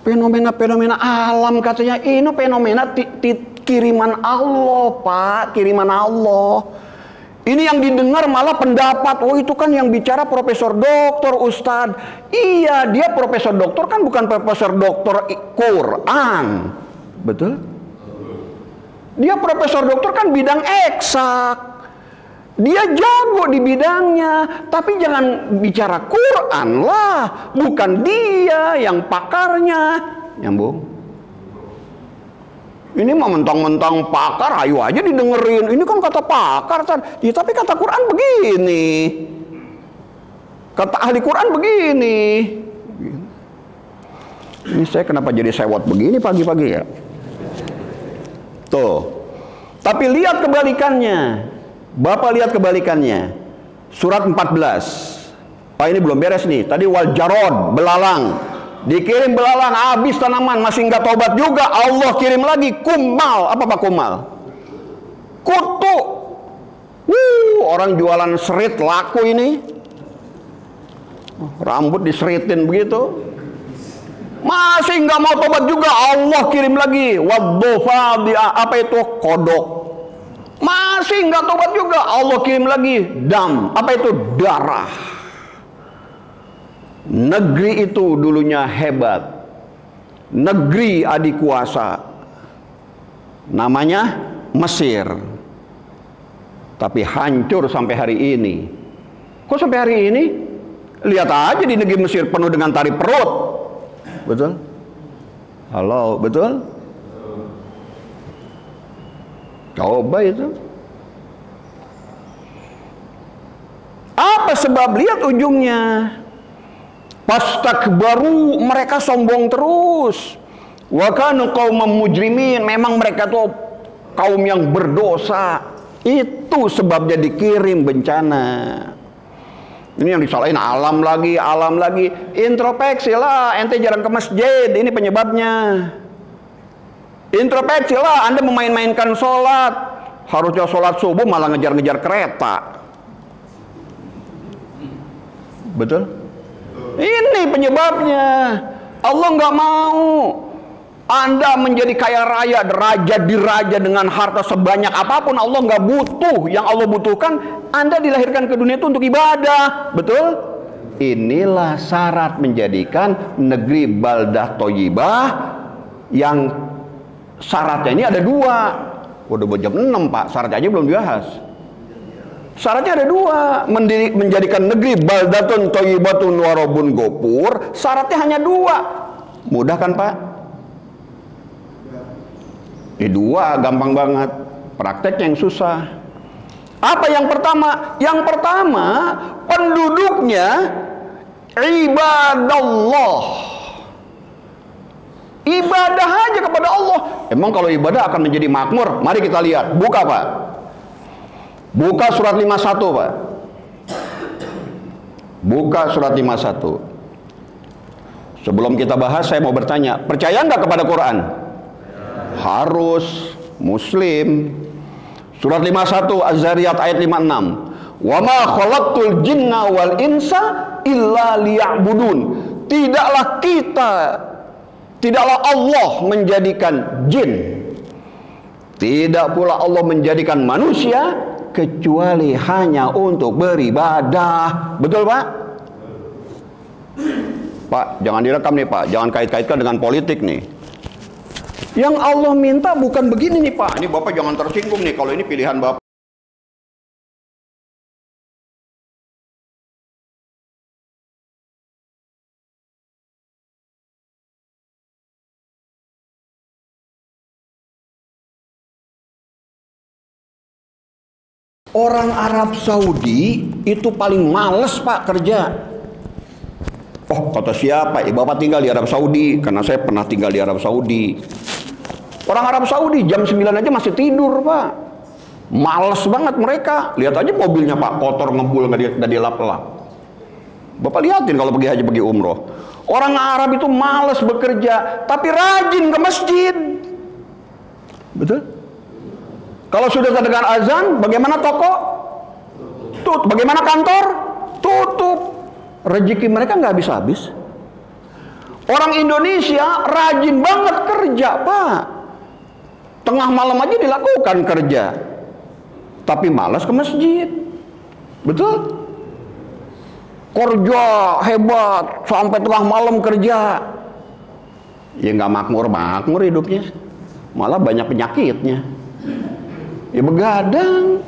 Fenomena-fenomena alam katanya, ini fenomena kiriman Allah, Pak, kiriman Allah. Ini yang didengar malah pendapat, oh itu kan yang bicara profesor doktor, ustadz. Iya, dia profesor doktor kan bukan profesor doktor Quran. Betul? Dia profesor doktor kan bidang eksak. Dia jago di bidangnya, tapi jangan bicara Quran lah. Bukan dia yang pakarnya. Nyambung? Ini mah mentang-mentang pakar, ayo aja didengerin. Ini kan kata pakar, ya, tapi kata Quran begini. Kata ahli Quran begini. Ini saya kenapa jadi sewot begini pagi-pagi ya? Tuh. Tapi lihat kebalikannya. Bapak lihat kebalikannya. Surat 14. Pak, ini belum beres nih. Tadi wal jarod, belalang. Dikirim belalang, habis tanaman, masih nggak tobat juga. Allah kirim lagi kumal. Apa Pak kumal? Kutu. Orang jualan serit laku ini. Rambut diseritin begitu. Masih nggak mau tobat juga, Allah kirim lagi waddofa, apa itu, kodok. Masih nggak tobat juga, Allah kirim lagi dam, apa itu, darah. Negeri itu dulunya hebat, negeri adik kuasa, namanya Mesir, tapi hancur sampai hari ini. Kok sampai hari ini? Lihat aja di negeri Mesir penuh dengan tari perut. Betul? Halo, betul? Coba itu. Apa sebab? Lihat ujungnya. Pastakbaru, mereka sombong terus. Wa kanu qauman mujrimin, memang mereka tuh kaum yang berdosa. Itu sebabnya dikirim bencana. Ini yang disalahin alam lagi, alam lagi. Introspeksi lah, ente jarang ke masjid, ini penyebabnya. Introspeksi lah, Anda memain-mainkan sholat. Harusnya sholat subuh malah ngejar-ngejar kereta. Betul? Ini penyebabnya. Allah nggak mau Anda menjadi kaya raya, raja diraja dengan harta sebanyak apapun. Allah nggak butuh. Yang Allah butuhkan, Anda dilahirkan ke dunia itu untuk ibadah. Betul? Inilah syarat menjadikan negeri baldah toyibah, yang syaratnya ini ada dua. Udah jam 6 Pak, syaratnya aja belum dibahas. Syaratnya ada dua. Menjadikan negeri baldatun toyibatun warobun gopur, syaratnya hanya dua. Mudah kan Pak? Dua, gampang banget. Prakteknya yang susah. Apa yang pertama? Yang pertama, penduduknya ibadallah. Ibadah aja kepada Allah. Emang kalau ibadah akan menjadi makmur? Mari kita lihat. Buka Pak. Buka surat 51 Pak. Buka surat 51. Sebelum kita bahas, saya mau bertanya, percaya nggak kepada Quran? Harus Muslim. Surat 51 Az-Zariyat ayat 56. Wa ma khalaqtul jinna wal insa illa liya'budun. Tidaklah Allah menjadikan jin, tidak pula Allah menjadikan manusia kecuali hanya untuk beribadah. Betul Pak? Pak, jangan direkam nih Pak, jangan kait-kaitkan dengan politik nih. Yang Allah minta bukan begini nih Pak. Ini Bapak jangan tersinggung nih kalau ini pilihan Bapak. Orang Arab Saudi itu paling males Pak kerja. Oh, kata siapa? Bapak tinggal di Arab Saudi. Karena saya pernah tinggal di Arab Saudi. Orang Arab Saudi jam 9 aja masih tidur Pak. Males banget mereka. Lihat aja mobilnya Pak, kotor ngebul, nggak dilap-lap. Bapak lihatin kalau pergi haji, pergi umroh. Orang Arab itu males bekerja, tapi rajin ke masjid. Betul? Kalau sudah terdengar azan, bagaimana toko? Tutup. Bagaimana kantor? Tutup. Rezeki mereka nggak habis-habis. Orang Indonesia rajin banget kerja, Pak. Tengah malam aja dilakukan kerja. Tapi malas ke masjid. Betul? Kerja hebat sampai tengah malam kerja. Ya nggak makmur hidupnya. Malah banyak penyakitnya. Ya begadang.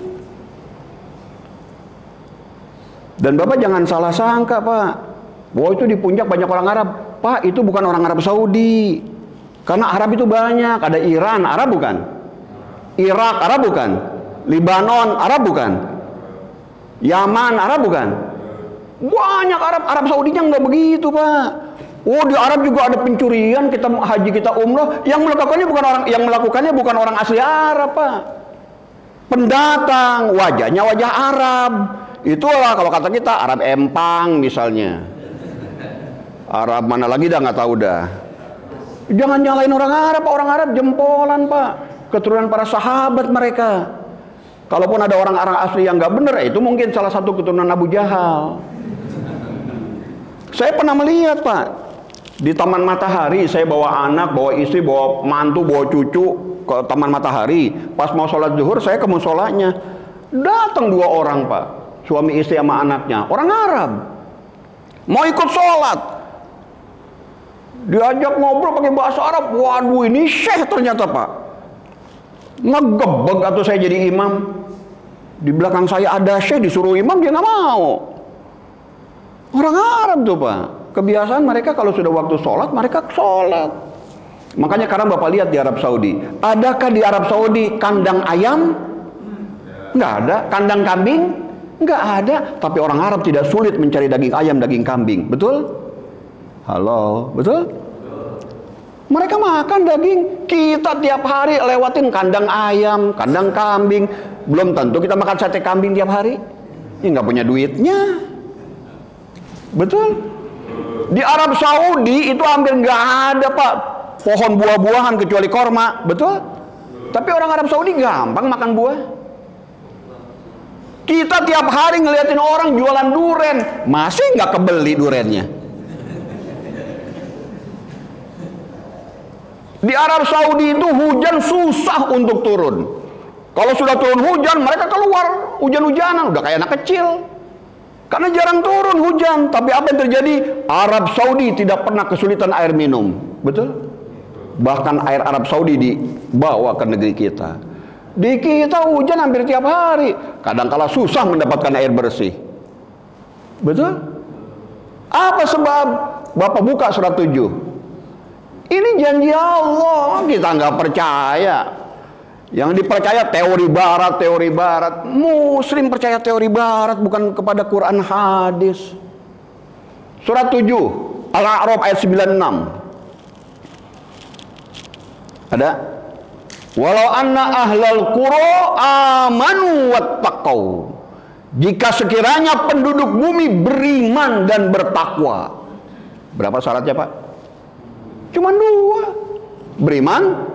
Dan Bapak jangan salah sangka, Pak, bahwa itu di puncak banyak orang Arab. Pak, itu bukan orang Arab Saudi. Karena Arab itu banyak. Ada Iran, Arab bukan? Irak, Arab bukan? Libanon, Arab bukan? Yaman, Arab bukan? Banyak Arab. Arab Saudinya nggak begitu, Pak. Oh, di Arab juga ada pencurian, kita haji, kita umroh. Yang melakukannya bukan orang asli Arab, Pak. Pendatang, wajahnya wajah Arab. Itulah kalau kata kita Arab empang misalnya. Arab mana lagi dah nggak tahu dah. Jangan nyalain orang Arab. Orang Arab jempolan, Pak. Keturunan para sahabat mereka. Kalaupun ada orang asli yang nggak bener, itu mungkin salah satu keturunan Abu Jahal. Saya pernah melihat, Pak, di Taman Matahari. Saya bawa anak, bawa istri, bawa mantu, bawa cucu ke Taman Matahari. Pas mau sholat zuhur, saya ke musolanya. Datang 2 orang, Pak, suami istri sama anaknya, orang Arab, mau ikut sholat. Diajak ngobrol pakai bahasa Arab. Waduh, ini syekh ternyata, Pak. Ngegebeg atau saya jadi imam. Di belakang saya ada syekh, disuruh imam, dia nggak mau. Orang Arab tuh, Pak. Kebiasaan mereka kalau sudah waktu sholat, mereka sholat. Makanya sekarang Bapak lihat di Arab Saudi. Adakah di Arab Saudi kandang ayam? Nggak ada. Kandang kambing? Nggak ada. Tapi orang Arab tidak sulit mencari daging ayam, daging kambing. Betul? Halo, betul? Mereka makan daging. Kita tiap hari lewatin kandang ayam, kandang kambing. Belum tentu kita makan sate kambing tiap hari. Ya nggak punya duitnya. Betul? Di Arab Saudi itu hampir nggak ada, Pak, pohon buah-buahan kecuali korma. Betul? Tapi orang Arab Saudi gampang makan buah. Kita tiap hari ngeliatin orang jualan duren, masih nggak kebeli durennya. Di Arab Saudi itu hujan susah untuk turun. Kalau sudah turun hujan, mereka keluar hujan-hujanan, udah kayak anak kecil. Karena jarang turun hujan. Tapi apa yang terjadi? Arab Saudi tidak pernah kesulitan air minum. Betul? Bahkan air Arab Saudi dibawa ke negeri kita. Di kita hujan hampir tiap hari. Kadang-kala susah mendapatkan air bersih. Betul? Apa sebab? Bapak buka surat 7. Ini janji Allah. Kita nggak percaya. Yang dipercaya teori barat. Muslim percaya teori barat, bukan kepada Quran hadis. Surat 7 Al-A'raf ayat 96. Ada? Walau anna ahlal qura amanu wattaqau. Jika sekiranya penduduk bumi beriman dan bertakwa. Berapa syaratnya, Pak? Cuma 2. Beriman,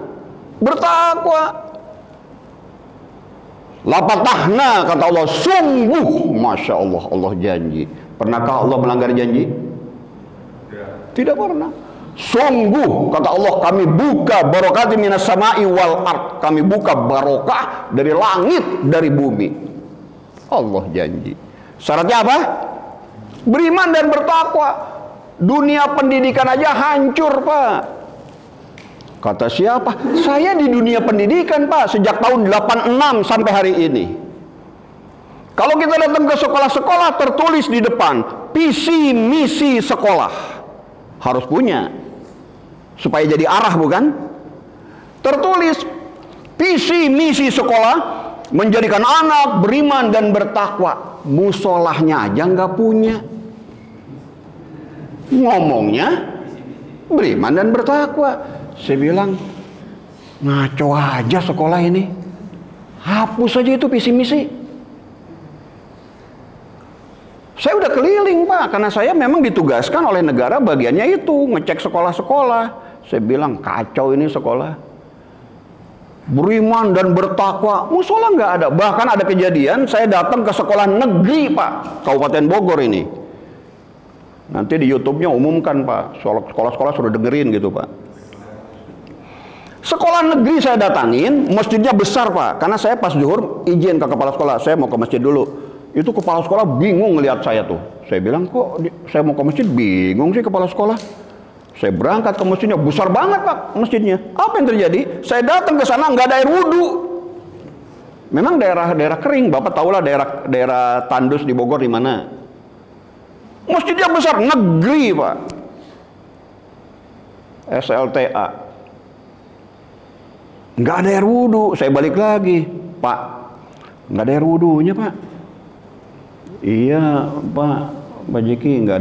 bertakwa. Lapatahna, kata Allah, sungguh, Masya Allah, Allah janji. Pernahkah Allah melanggar janji? Tidak pernah. Sungguh, kata Allah, kami buka barokati minas sama'i wal ard. Kami buka barokah dari langit, dari bumi. Allah janji. Syaratnya apa? Beriman dan bertakwa. Dunia pendidikan aja hancur, Pak. Kata siapa? Saya di dunia pendidikan, Pak, sejak tahun 86 sampai hari ini. Kalau kita datang ke sekolah-sekolah, tertulis di depan visi misi sekolah. Harus punya. Supaya jadi arah, bukan? Tertulis visi misi sekolah, menjadikan anak beriman dan bertakwa. Musolahnya aja nggak punya. Ngomongnya beriman dan bertakwa. Saya bilang, ngaco aja sekolah ini. Hapus aja itu visi misi. Saya udah keliling, Pak, karena saya memang ditugaskan oleh negara bagiannya itu, ngecek sekolah-sekolah. Saya bilang, kacau ini sekolah. beriman dan bertakwa. Musola nggak ada. Bahkan ada kejadian saya datang ke sekolah negeri, Pak, Kabupaten Bogor ini. Nanti di YouTube-nya umumkan, Pak. Sekolah-sekolah sudah dengerin gitu, Pak. Sekolah negeri saya datangin, masjidnya besar, Pak. Karena saya pas zuhur izin ke kepala sekolah, saya mau ke masjid dulu. Itu kepala sekolah bingung ngelihat saya tuh. Saya bilang, kok saya mau ke masjid bingung sih kepala sekolah. Saya berangkat ke masjidnya, besar banget, Pak, masjidnya. Apa yang terjadi? Saya datang ke sana nggak ada air wudhu. Memang daerah kering, Bapak tahulah daerah Tandus di Bogor di mana. Masjidnya besar, negeri, Pak. SLTA. Nggak ada air wudhu. Saya balik lagi, Pak, nggak ada air wudhunya, Pak. Iya, Pak Jeki, nggak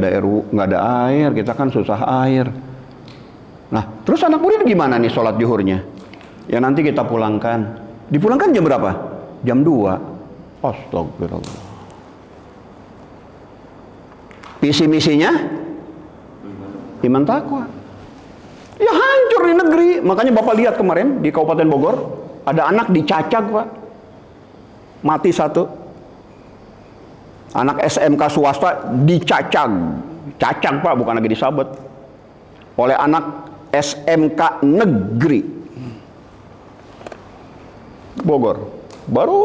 ada air, kita kan susah air. Nah, terus anak murid gimana nih sholat zuhurnya? Ya nanti kita pulangkan. Dipulangkan jam berapa? Jam 2. Astagfirullah. Visi misinya iman takwa. Ya hancur di negeri. Makanya Bapak lihat kemarin di Kabupaten Bogor, ada anak dicacak, Pak. Mati satu. Anak SMK swasta dicacak. Cacak, Pak, bukan lagi disabet. Oleh anak SMK negeri Bogor. Baru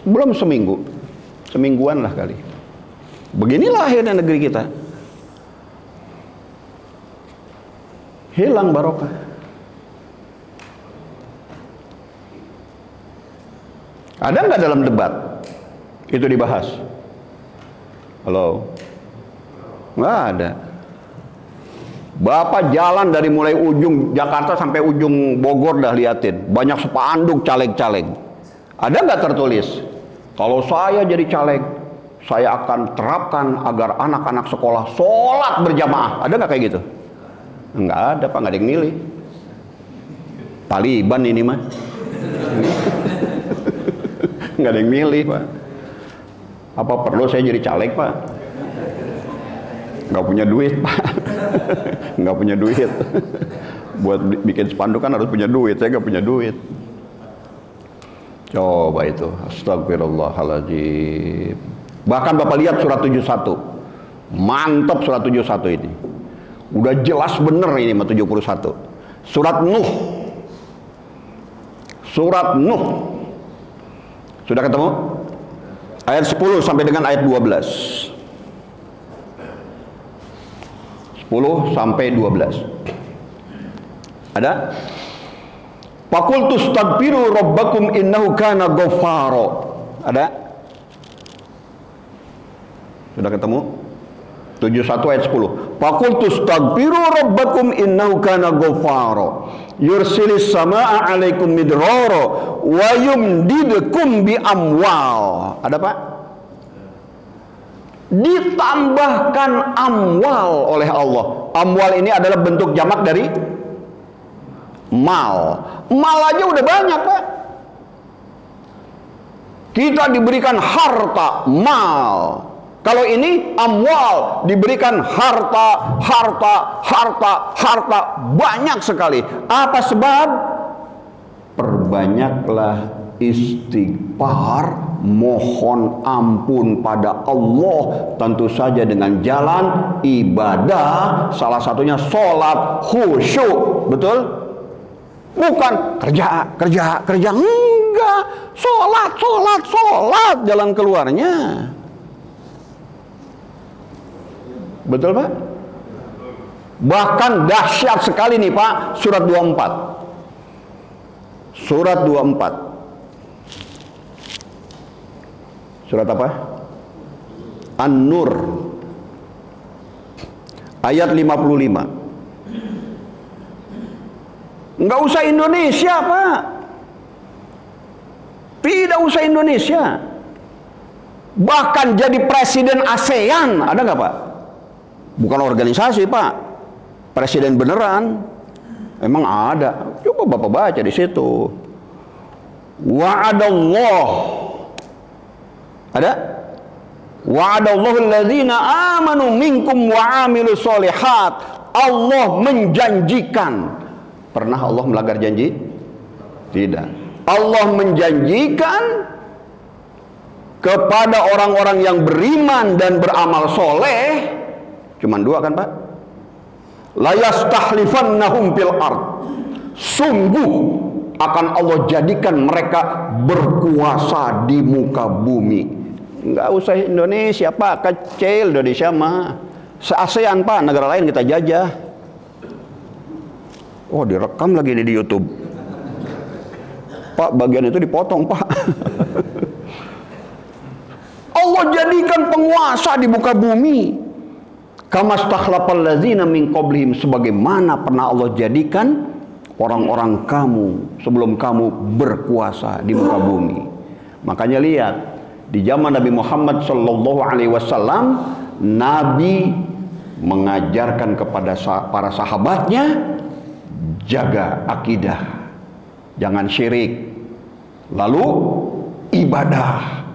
belum semingguan lah kali. Beginilah akhirnya negeri kita. Hilang barokah. Ada nggak dalam debat itu dibahas? Halo? Nggak ada. Bapak jalan dari mulai ujung Jakarta sampai ujung Bogor dah liatin. Banyak spanduk caleg-caleg. Ada nggak tertulis? Kalau saya jadi caleg, saya akan terapkan agar anak-anak sekolah sholat berjamaah. Ada nggak kayak gitu? Nggak ada, Pak. Nggak ada yang milih. Taliban ini mah. Nggak ada yang milih, Pak. Apa perlu saya jadi caleg, Pak? Nggak punya duit, Pak. Nggak punya duit. Buat bikin spanduk kan harus punya duit. Saya nggak punya duit. Coba itu. Astagfirullahaladzim. Bahkan Bapak lihat surat 71. Mantap surat 71 ini. Udah jelas bener ini 71. Surat Nuh. Surat Nuh. Sudah ketemu? Ayat 10 sampai dengan ayat 12. 10 sampai 12. Ada? Faqultu astaghfiru rabbakum innahu kana ghaffara. Ada? Sudah ketemu? 71 ayat 10. Faqultu astaghfiru rabbakum innahu kana ghaffara. Yursilis samaa 'alaikum midrara wa yumdidukum bi amwal. Ada, Pak? Ditambahkan amwal oleh Allah. Amwal ini adalah bentuk jamak dari mal. Mal aja udah banyak, Pak. Kita diberikan harta, mal. Kalau ini amwal, diberikan harta, banyak sekali. Apa sebab? Perbanyaklah istighfar, mohon ampun pada Allah, tentu saja dengan jalan ibadah, salah satunya sholat khusyuk. Betul? Bukan kerja, enggak. Sholat jalan keluarnya. Betul, Pak? Bahkan dahsyat sekali nih, Pak, surat 24. Surat 24. Surat apa? An-Nur. Ayat 55. Enggak usah Indonesia, Pak. Tidak usah Indonesia. Bahkan jadi presiden ASEAN, ada nggak, Pak? Bukan organisasi, Pak. Presiden beneran. Emang ada. Coba Bapak baca di situ. Wa'adallah. Ada? Wa'adallahu alladhina amanu minkum wa 'amilus sholihat. Allah menjanjikan. Pernah Allah melanggar janji? Tidak. Allah menjanjikan kepada orang-orang yang beriman dan beramal soleh, cuman dua kan Pak? La yastakhlifannahum fil ard. Sungguh akan Allah jadikan mereka berkuasa di muka bumi. Nggak usah Indonesia Pak, kecil Indonesia mah. Se-ASEAN Pak, negara lain kita jajah. Oh, direkam lagi nih di YouTube. Pak, bagian itu dipotong Pak. Allah jadikan penguasa di muka bumi. Kama stakhlafal ladzina min qablihim, sebagaimana pernah Allah jadikan orang-orang kamu sebelum kamu berkuasa di muka bumi. Makanya lihat, di zaman Nabi Muhammad sallallahu alaihi wasallam, Nabi mengajarkan kepada para sahabatnya jaga akidah, jangan syirik, lalu ibadah,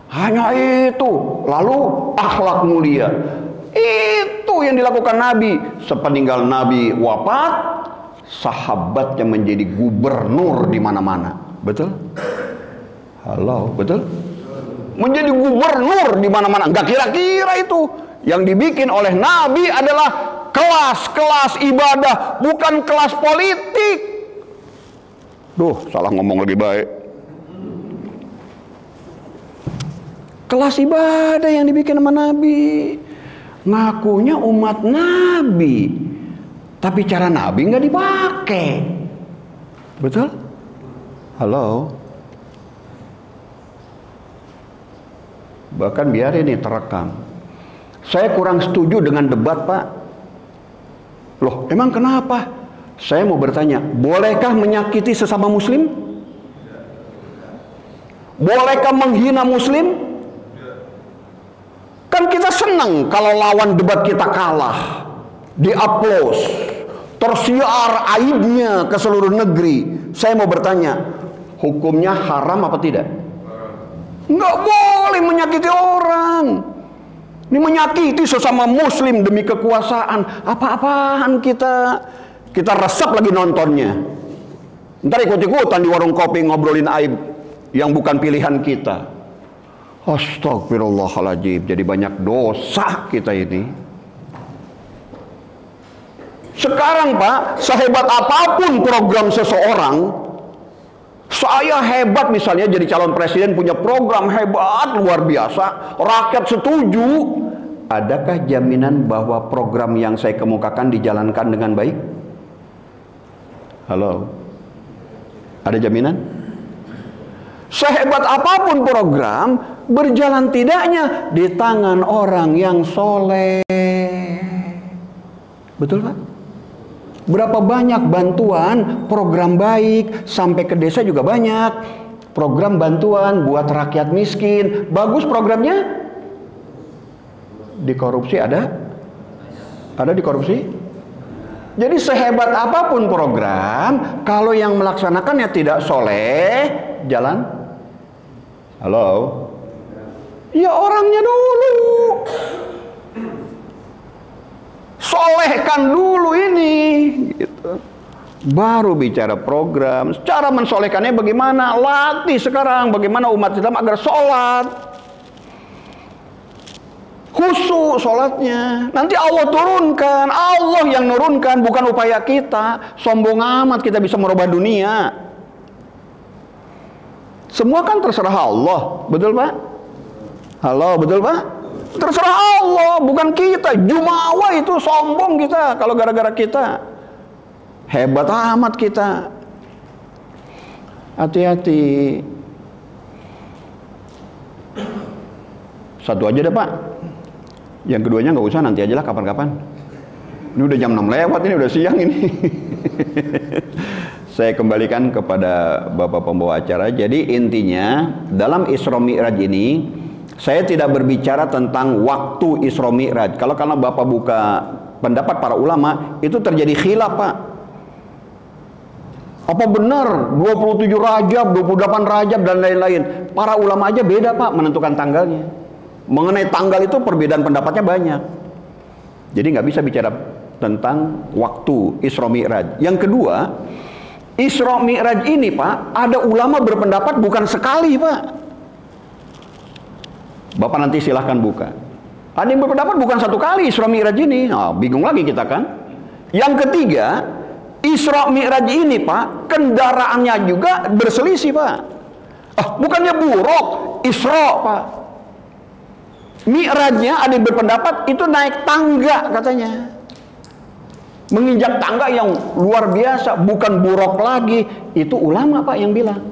hanya itu, lalu akhlak mulia. Itu yang dilakukan Nabi. Sepeninggal Nabi wafat, sahabatnya menjadi gubernur di mana-mana. Betul? Halo, betul? Menjadi gubernur di mana-mana. Enggak kira-kira itu. Yang dibikin oleh Nabi adalah kelas-kelas ibadah, bukan kelas politik. Duh, salah ngomong lebih baik. Kelas ibadah yang dibikin sama Nabi. Ngakunya umat Nabi, tapi cara Nabi nggak dipakai. Betul? Halo? Bahkan biar ini terekam. Saya kurang setuju dengan debat Pak. Loh, emang kenapa? Saya mau bertanya, bolehkah menyakiti sesama muslim? Bolehkah menghina muslim? Kan kita senang kalau lawan debat kita kalah, diaplaus, tersiar aibnya ke seluruh negeri. Saya mau bertanya, hukumnya haram apa tidak? Nggak boleh menyakiti orang. Ini menyakiti sesama muslim demi kekuasaan. Apa-apaan kita resep lagi nontonnya. Ntar ikut-ikutan di warung kopi ngobrolin aib yang bukan pilihan kita. Astagfirullahaladzim, jadi banyak dosa kita ini. Sekarang Pak, sehebat apapun program seseorang, saya hebat misalnya jadi calon presiden, punya program hebat luar biasa, rakyat setuju, adakah jaminan bahwa program yang saya kemukakan dijalankan dengan baik? Halo? Ada jaminan? Sehebat apapun program, berjalan tidaknya di tangan orang yang soleh. Betul Pak? Berapa banyak bantuan, program baik, sampai ke desa juga banyak. Program bantuan buat rakyat miskin, bagus programnya. Dikorupsi ada? Ada dikorupsi? Jadi sehebat apapun program, kalau yang melaksanakannya tidak soleh, jalan? Halo? Ya orangnya dulu. Solehkan dulu ini, gitu. Baru bicara program. Cara mensolehkannya bagaimana? Latih sekarang bagaimana umat Islam agar sholat khusyuk sholatnya. Nanti Allah turunkan. Allah yang nurunkan, bukan upaya kita. Sombong amat kita bisa merubah dunia. Semua kan terserah Allah. Betul Pak? Halo, betul Pak? Terserah Allah, bukan kita. Jumawa itu sombong kita kalau gara-gara kita. Hebat amat kita. Hati-hati. Satu aja deh Pak. Yang keduanya nggak usah, nanti aja lah kapan-kapan. Ini udah jam 6 lewat, ini udah siang ini. Saya kembalikan kepada Bapak pembawa acara. Jadi intinya dalam Isra Mi'raj ini saya tidak berbicara tentang waktu Isra Mi'raj. Kalau karena Bapak buka pendapat para ulama, itu terjadi khilaf Pak. Apa benar 27 Rajab, 28 Rajab dan lain-lain? Para ulama aja beda Pak menentukan tanggalnya. Mengenai tanggal itu perbedaan pendapatnya banyak. Jadi nggak bisa bicara tentang waktu Isra Mi'raj. Yang kedua, Isra Mi'raj ini Pak, ada ulama berpendapat bukan sekali Pak. Bapak nanti silahkan buka. Ada yang berpendapat bukan satu kali Isra Mi'raj ini. Nah, bingung lagi kita kan. Yang ketiga, Isra Mi'raj ini Pak, kendaraannya juga berselisih Pak. Bukannya buruk, Isra Pak. Mi'rajnya ada yang berpendapat itu naik tangga katanya. Menginjak tangga yang luar biasa, bukan buruk lagi. Itu ulama Pak yang bilang.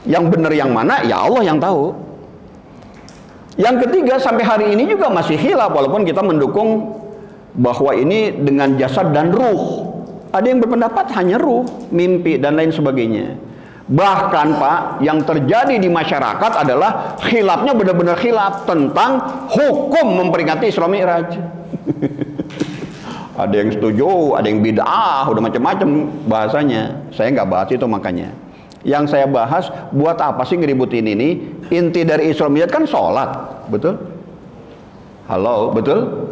Yang benar yang mana ya Allah yang tahu. Yang ketiga, sampai hari ini juga masih khilaf, walaupun kita mendukung bahwa ini dengan jasad dan ruh. Ada yang berpendapat hanya ruh, mimpi dan lain sebagainya. Bahkan Pak, yang terjadi di masyarakat adalah khilafnya benar-benar khilaf tentang hukum memperingati Isra Mi'raj. Ada yang setuju, ada yang bid'ah, udah macam-macam bahasanya. Saya nggak bahas itu makanya. Yang saya bahas, buat apa sih ngeributin ini? Inti dari Isra Mi'raj kan sholat, betul? Halo, betul?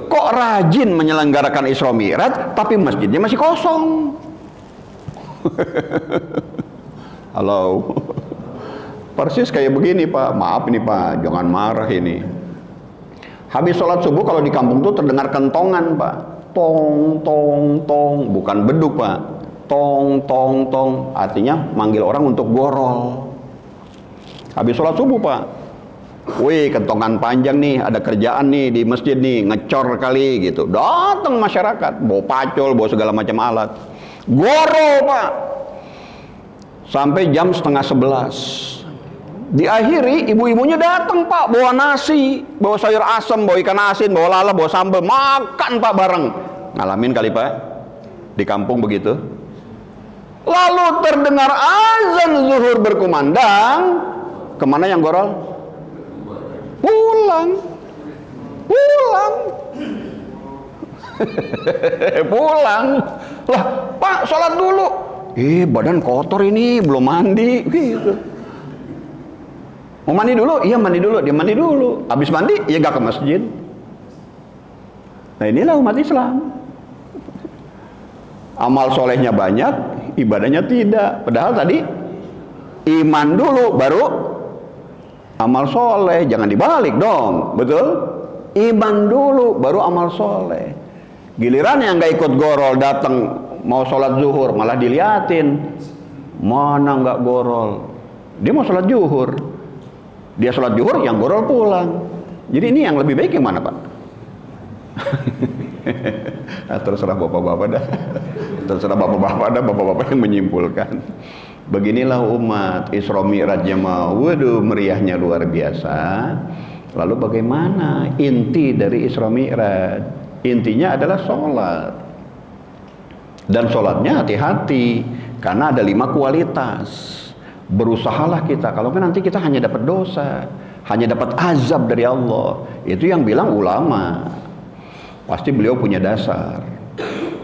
Kok rajin menyelenggarakan Isra Mi'raj, tapi masjidnya masih kosong? Halo, persis kayak begini Pak. Maaf nih Pak, jangan marah ini. Habis sholat subuh kalau di kampung tuh terdengar kentongan Pak. Tong, tong, tong, bukan beduk Pak. Tong, tong, tong, artinya manggil orang untuk gorol. Habis sholat subuh Pak. Wih, kentongan panjang nih, ada kerjaan nih di masjid nih, ngecor kali gitu. Datang masyarakat, bawa pacul, bawa segala macam alat. Gorol Pak. Sampai jam 10:30. Diakhiri, ibu-ibunya datang Pak, bawa nasi, bawa sayur asam, bawa ikan asin, bawa lalap, bawa sambal, makan Pak bareng. Ngalamin kali Pak, di kampung begitu. Lalu terdengar azan zuhur berkumandang, kemana yang gorol? Pulang, pulang, pulang. Lah Pak, sholat dulu. Badan kotor ini, belum mandi, gitu. Mau mandi dulu? Iya mandi dulu. Dia mandi dulu. Habis mandi, ya gak ke masjid. Nah inilah umat Islam. Amal solehnya banyak, ibadahnya tidak. Padahal tadi iman dulu, baru amal soleh. Jangan dibalik dong, betul? Iman dulu, baru amal soleh. Giliran yang gak ikut gorol datang mau sholat zuhur, malah diliatin. Mana gak gorol? Dia mau sholat zuhur. Dia sholat zuhur, yang gorol pulang. Jadi ini yang lebih baik yang mana Pak? Terserah bapak-bapak dah. Terserah bapak-bapak dah, bapak-bapak yang menyimpulkan. Beginilah umat, Isra Mi'rajnya mau, waduh meriahnya luar biasa. Lalu bagaimana inti dari Isra Mi'raj? Intinya adalah sholat. Dan sholatnya hati-hati, karena ada 5 kualitas. Berusahalah kita, kalau kan nanti kita hanya dapat dosa, hanya dapat azab dari Allah. Itu yang bilang ulama. Pasti beliau punya dasar.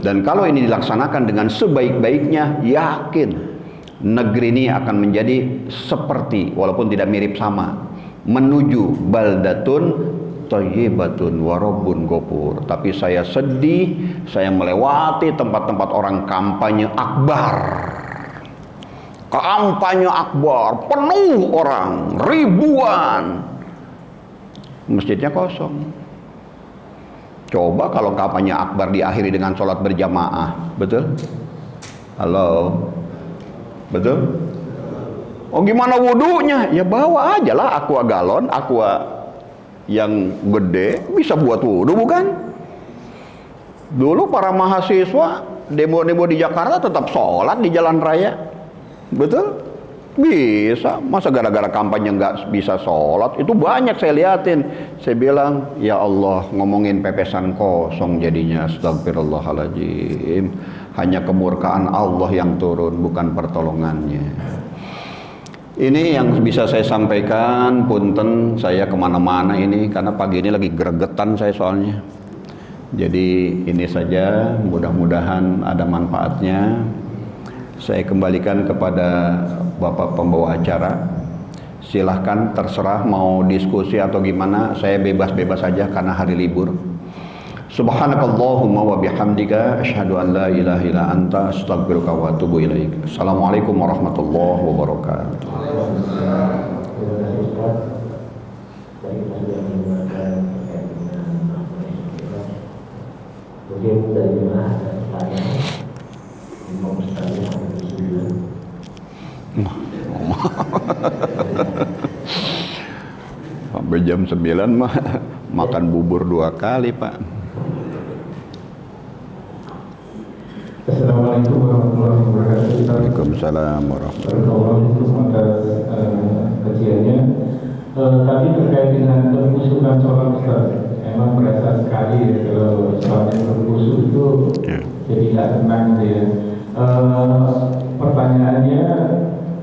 Dan kalau ini dilaksanakan dengan sebaik-baiknya, yakin negeri ini akan menjadi seperti, walaupun tidak mirip sama, menuju baldatun thayyibatun wa rabbun ghafur. Tapi saya sedih, saya melewati tempat-tempat orang kampanye akbar. Kampanye akbar, penuh orang, ribuan. Masjidnya kosong. Coba kalau kampanye akbar diakhiri dengan sholat berjamaah, betul? Halo, betul? Oh gimana wudunya? Ya bawa aja lah aqua galon, aqua yang gede, bisa buat wudu bukan? Dulu para mahasiswa demo-demo di Jakarta tetap sholat di jalan raya. Betul? Bisa. Masa gara-gara kampanye nggak bisa sholat? Itu banyak saya liatin. Saya bilang, ya Allah, ngomongin pepesan kosong jadinya. Astagfirullahaladzim. Hanya kemurkaan Allah yang turun, bukan pertolongannya. Ini yang bisa saya sampaikan. Punten saya kemana-mana ini, karena pagi ini lagi gregetan saya soalnya. Jadi ini saja, mudah-mudahan ada manfaatnya. Saya kembalikan kepada Bapak pembawa acara. Silahkan, terserah mau diskusi atau gimana. Saya bebas-bebas saja karena hari libur. Subhanakallahumma wa bihamdika asyhadu an la ilaha illa anta astaghfiruka wa atubu ilaik. Assalamualaikum warahmatullahi wabarakatuh. Mungkin dari jemaah ada pertanyaan, mau bertanya sampai sembilan. Sampai jam 9 mah makan bubur 2 kali, Pak. Assalamualaikum warahmatullahi wabarakatuh. Waalaikumsalam warahmatullahi Waalaikumsalam atas kajiannya. Tadi terkait dengan kemusuhan sholat Ustaz, emang berasa sekali ya kalau sholatnya bermusuh itu jadi tidak tenang gitu ya. Pertanyaannya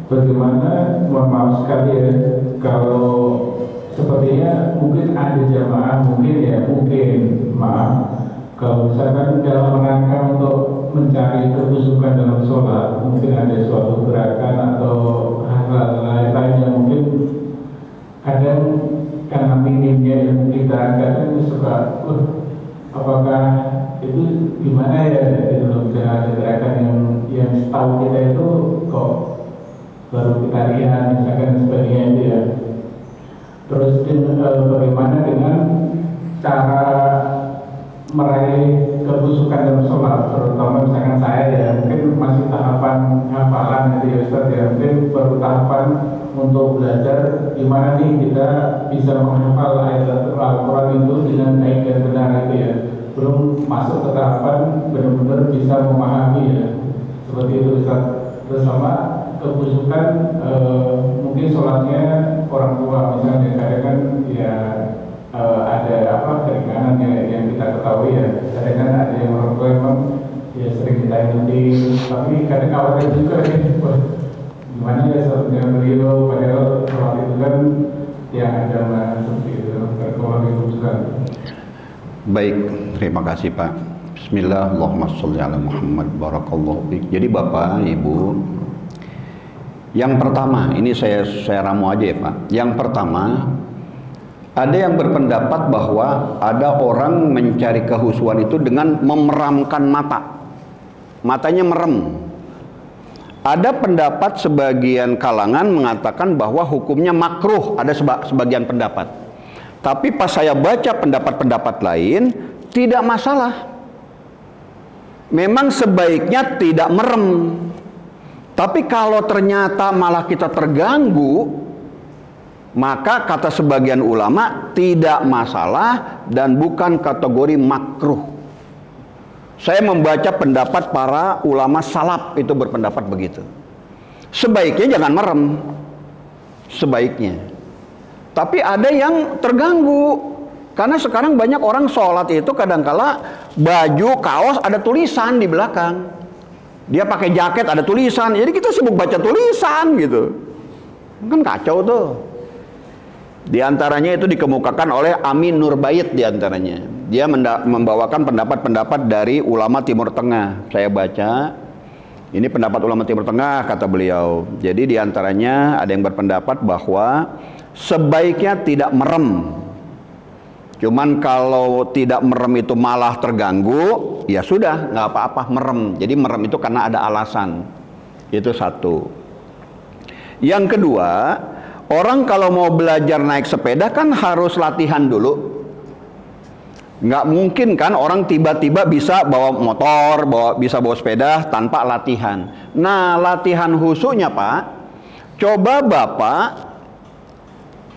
bagaimana, mohon maaf sekali ya, kalau sepertinya mungkin ada jamaah, mungkin maaf, kalau misalkan dalam rangka untuk mencari kehusukan dalam sholat, mungkin ada suatu gerakan atau hal lain yang mungkin kadang karena minimnya yang kita kadang suka, apakah itu gimana ya, gitu loh, ada gerakan yang setahu kita itu kok baru kita lihat misalkan sebagainya itu ya. Terus bagaimana dengan cara meraih kehusukan dalam sholat, terutama misalkan saya ya, mungkin masih tahapan hafalan gitu ya Ustaz ya, mungkin baru tahapan untuk belajar gimana nih kita bisa menghafal ayat Al-Quran itu dengan baik dan benar gitu ya, belum masuk ke tahapan benar-benar bisa memahami ya, seperti itu Ustaz. Terus sama kehusukan mungkin sholatnya orang tua misalnya, kadang kan ya ada keringanan yang kita ketahui ya, kadang kan ada yang orang tua emang ya sering kita ingetin, tapi kadang khawatir juga nih, gimana ya sholatnya beliau, padahal sholat itu kan yang agama seperti itu. Waalaikumsalam. Baik, terima kasih Pak. Bismillah, Allahumma sholli ala Muhammad, barakallahu fiik. Jadi Bapak, Ibu, yang pertama, ini saya ramu aja ya Pak. Yang pertama, ada yang berpendapat bahwa ada orang mencari kehusuan itu dengan memeramkan mata. Matanya merem. Ada pendapat sebagian kalangan mengatakan bahwa hukumnya makruh, ada sebagian pendapat. Tapi pas saya baca pendapat-pendapat lain, tidak masalah. Memang sebaiknya tidak merem. Tapi kalau ternyata malah kita terganggu, maka kata sebagian ulama tidak masalah dan bukan kategori makruh. Saya membaca pendapat para ulama salaf itu berpendapat begitu. Sebaiknya jangan merem. Sebaiknya. Tapi ada yang terganggu. Karena sekarang banyak orang sholat itu kadangkala baju, kaos ada tulisan di belakang. Dia pakai jaket ada tulisan. Jadi kita sibuk baca tulisan gitu. Kan kacau tuh. Di antaranya itu dikemukakan oleh Amin Nurbait di antaranya. Dia membawakan pendapat-pendapat dari ulama Timur Tengah. Saya baca, ini pendapat ulama Timur Tengah kata beliau. Jadi di antaranya ada yang berpendapat bahwa sebaiknya tidak merem. Cuman kalau tidak merem itu malah terganggu, ya sudah, nggak apa-apa merem. Jadi merem itu karena ada alasan. Itu satu. Yang kedua, orang kalau mau belajar naik sepeda kan harus latihan dulu. Nggak mungkin kan orang tiba-tiba bisa bawa motor, bisa bawa sepeda tanpa latihan. Nah, latihan khusyuknya Pak, coba Bapak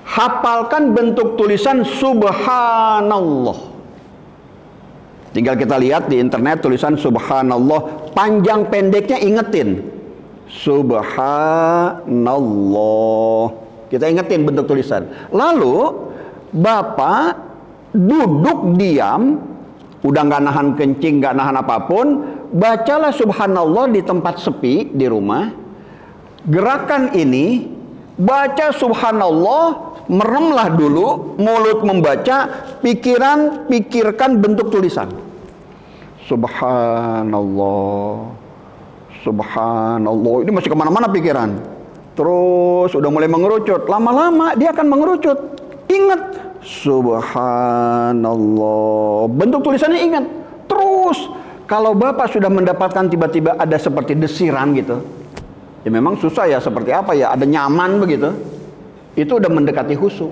hafalkan bentuk tulisan Subhanallah. Tinggal kita lihat di internet tulisan Subhanallah, panjang pendeknya ingetin. Subhanallah. Kita ingetin bentuk tulisan. Lalu Bapak duduk diam, udah nggak nahan kencing, nggak nahan apapun, bacalah Subhanallah di tempat sepi di rumah. Gerakan ini, baca Subhanallah, meremlah dulu, mulut membaca, pikiran pikirkan bentuk tulisan. Subhanallah, Subhanallah. Ini masih kemana-mana pikiran. Terus udah mulai mengerucut, lama-lama dia akan mengerucut. Ingat, Subhanallah. Bentuk tulisannya ingat. Terus kalau Bapak sudah mendapatkan tiba-tiba ada seperti desiran gitu, ya memang susah ya, seperti apa ya, ada nyaman begitu, itu udah mendekati khusyuk.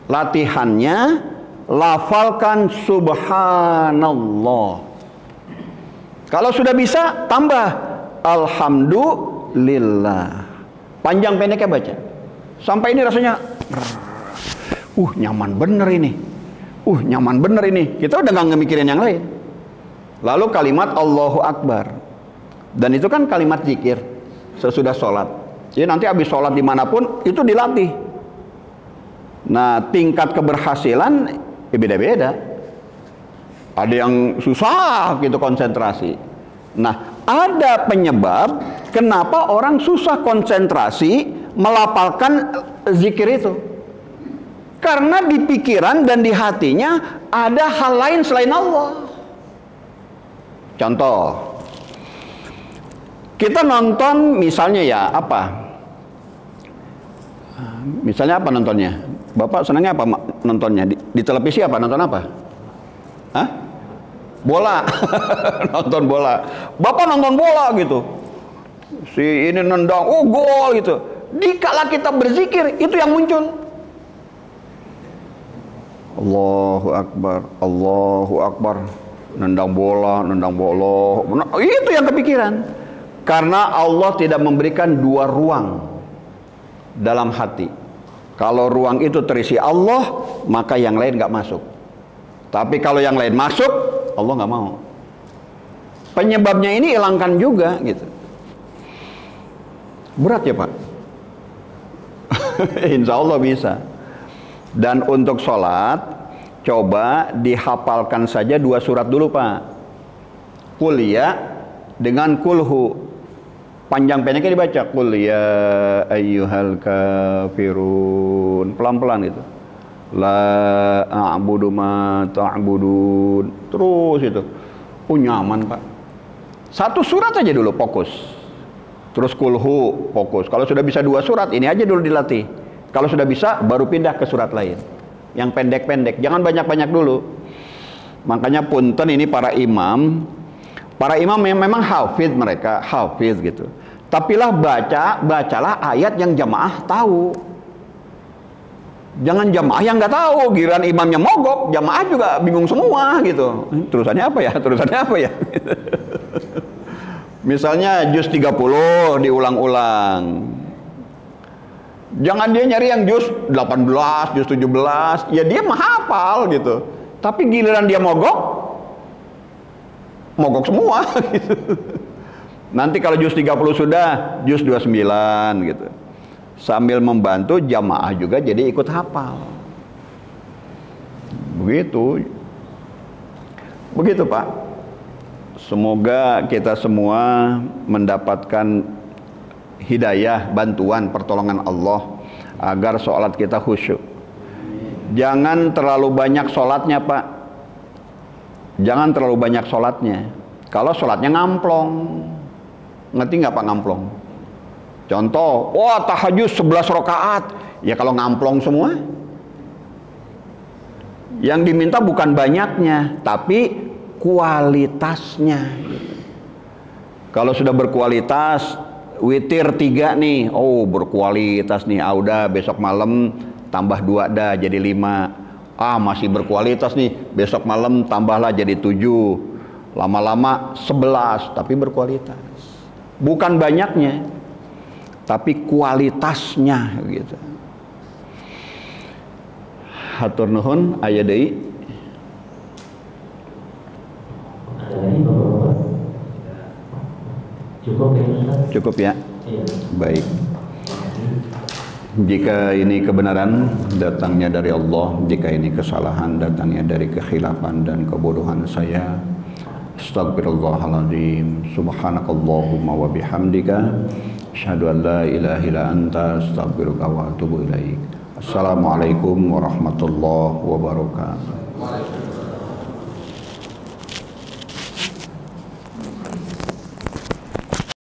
Latihannya lafalkan subhanallah. Kalau sudah bisa tambah alhamdulillah. Panjang pendeknya baca. Sampai ini rasanya nyaman bener ini. Nyaman bener ini. Kita udah nggak ngemikirin yang lain. Lalu kalimat Allahu Akbar. Dan itu kan kalimat zikir sesudah sholat. Jadi nanti habis sholat dimanapun itu dilatih. Nah, tingkat keberhasilan beda-beda. Ada yang susah gitu konsentrasi. Nah, ada penyebab kenapa orang susah konsentrasi melafalkan zikir itu. Karena di pikiran dan di hatinya ada hal lain selain Allah. Contoh, kita nonton misalnya ya apa? Misalnya apa nontonnya? Bapak senangnya apa nontonnya? Di televisi apa? Nonton apa? Hah? Bola. Nonton bola. Bapak nonton bola gitu. Si ini nendang, gol gitu. Dikala kita berzikir, itu yang muncul. Allahu Akbar, Allahu Akbar. Nendang bola. Itu yang kepikiran. Karena Allah tidak memberikan dua ruang dalam hati. Kalau ruang itu terisi Allah, maka yang lain nggak masuk. Tapi kalau yang lain masuk, Allah nggak mau. Penyebabnya ini hilangkan juga gitu. Berat ya Pak? Insya Allah bisa. Dan untuk sholat, coba dihafalkan saja 2 surat dulu Pak. Qul ya dengan kulhu. Panjang pendeknya dibaca. Qul ya ayyuhal kafirun. Pelan-pelan gitu. La a'budu ma ta'budun. Terus itu. Nyaman Pak. 1 surat aja dulu fokus. Terus kulhu fokus. Kalau sudah bisa 2 surat, ini aja dulu dilatih. Kalau sudah bisa, baru pindah ke surat lain. Yang pendek-pendek. Jangan banyak-banyak dulu. Makanya punten ini para imam. Para imam memang hafid mereka. Hafid gitu. Tapilah bacalah ayat yang jamaah tahu. Jangan jamaah yang nggak tahu. Giliran imamnya mogok, jamaah juga bingung semua gitu. Terusannya apa ya? Terusannya apa ya? Misalnya juz 30 diulang-ulang. Jangan dia nyari yang juz 18, juz 17. Ya dia mah hafal gitu. Tapi giliran dia mogok semua gitu. Nanti kalau juz 30 sudah, juz 29 gitu. Sambil membantu jamaah juga jadi ikut hafal. Begitu Pak. Semoga kita semua mendapatkan hidayah, bantuan, pertolongan Allah agar sholat kita khusyuk. Jangan terlalu banyak sholatnya Pak. Jangan terlalu banyak sholatnya. Kalau sholatnya ngamplong. Ngerti nggak Pak ngamplong? Contoh, tahajud 11 rakaat. Ya kalau ngamplong semua. Yang diminta bukan banyaknya, tapi kualitasnya. Kalau sudah berkualitas, witir 3 nih, berkualitas nih. Udah besok malam tambah 2 dah jadi 5. Masih berkualitas nih, besok malam tambahlah jadi 7. Lama-lama 11, tapi berkualitas. Bukan banyaknya, tapi kualitasnya gitu. Hatur nuhun, aya deui. Ada lagi Bapak-bapak? Cukup ya Ustaz? Cukup ya? Iya. Baik. Jika ini kebenaran datangnya dari Allah, jika ini kesalahan datangnya dari kekhilafan dan kebodohan saya, astagfirullahaladzim. Subhanakallahumma wa bihamdika asyhadu an la ilaha illa anta astaghfiruka wa atubu ilaik. Assalamualaikum warahmatullahi wabarakatuh.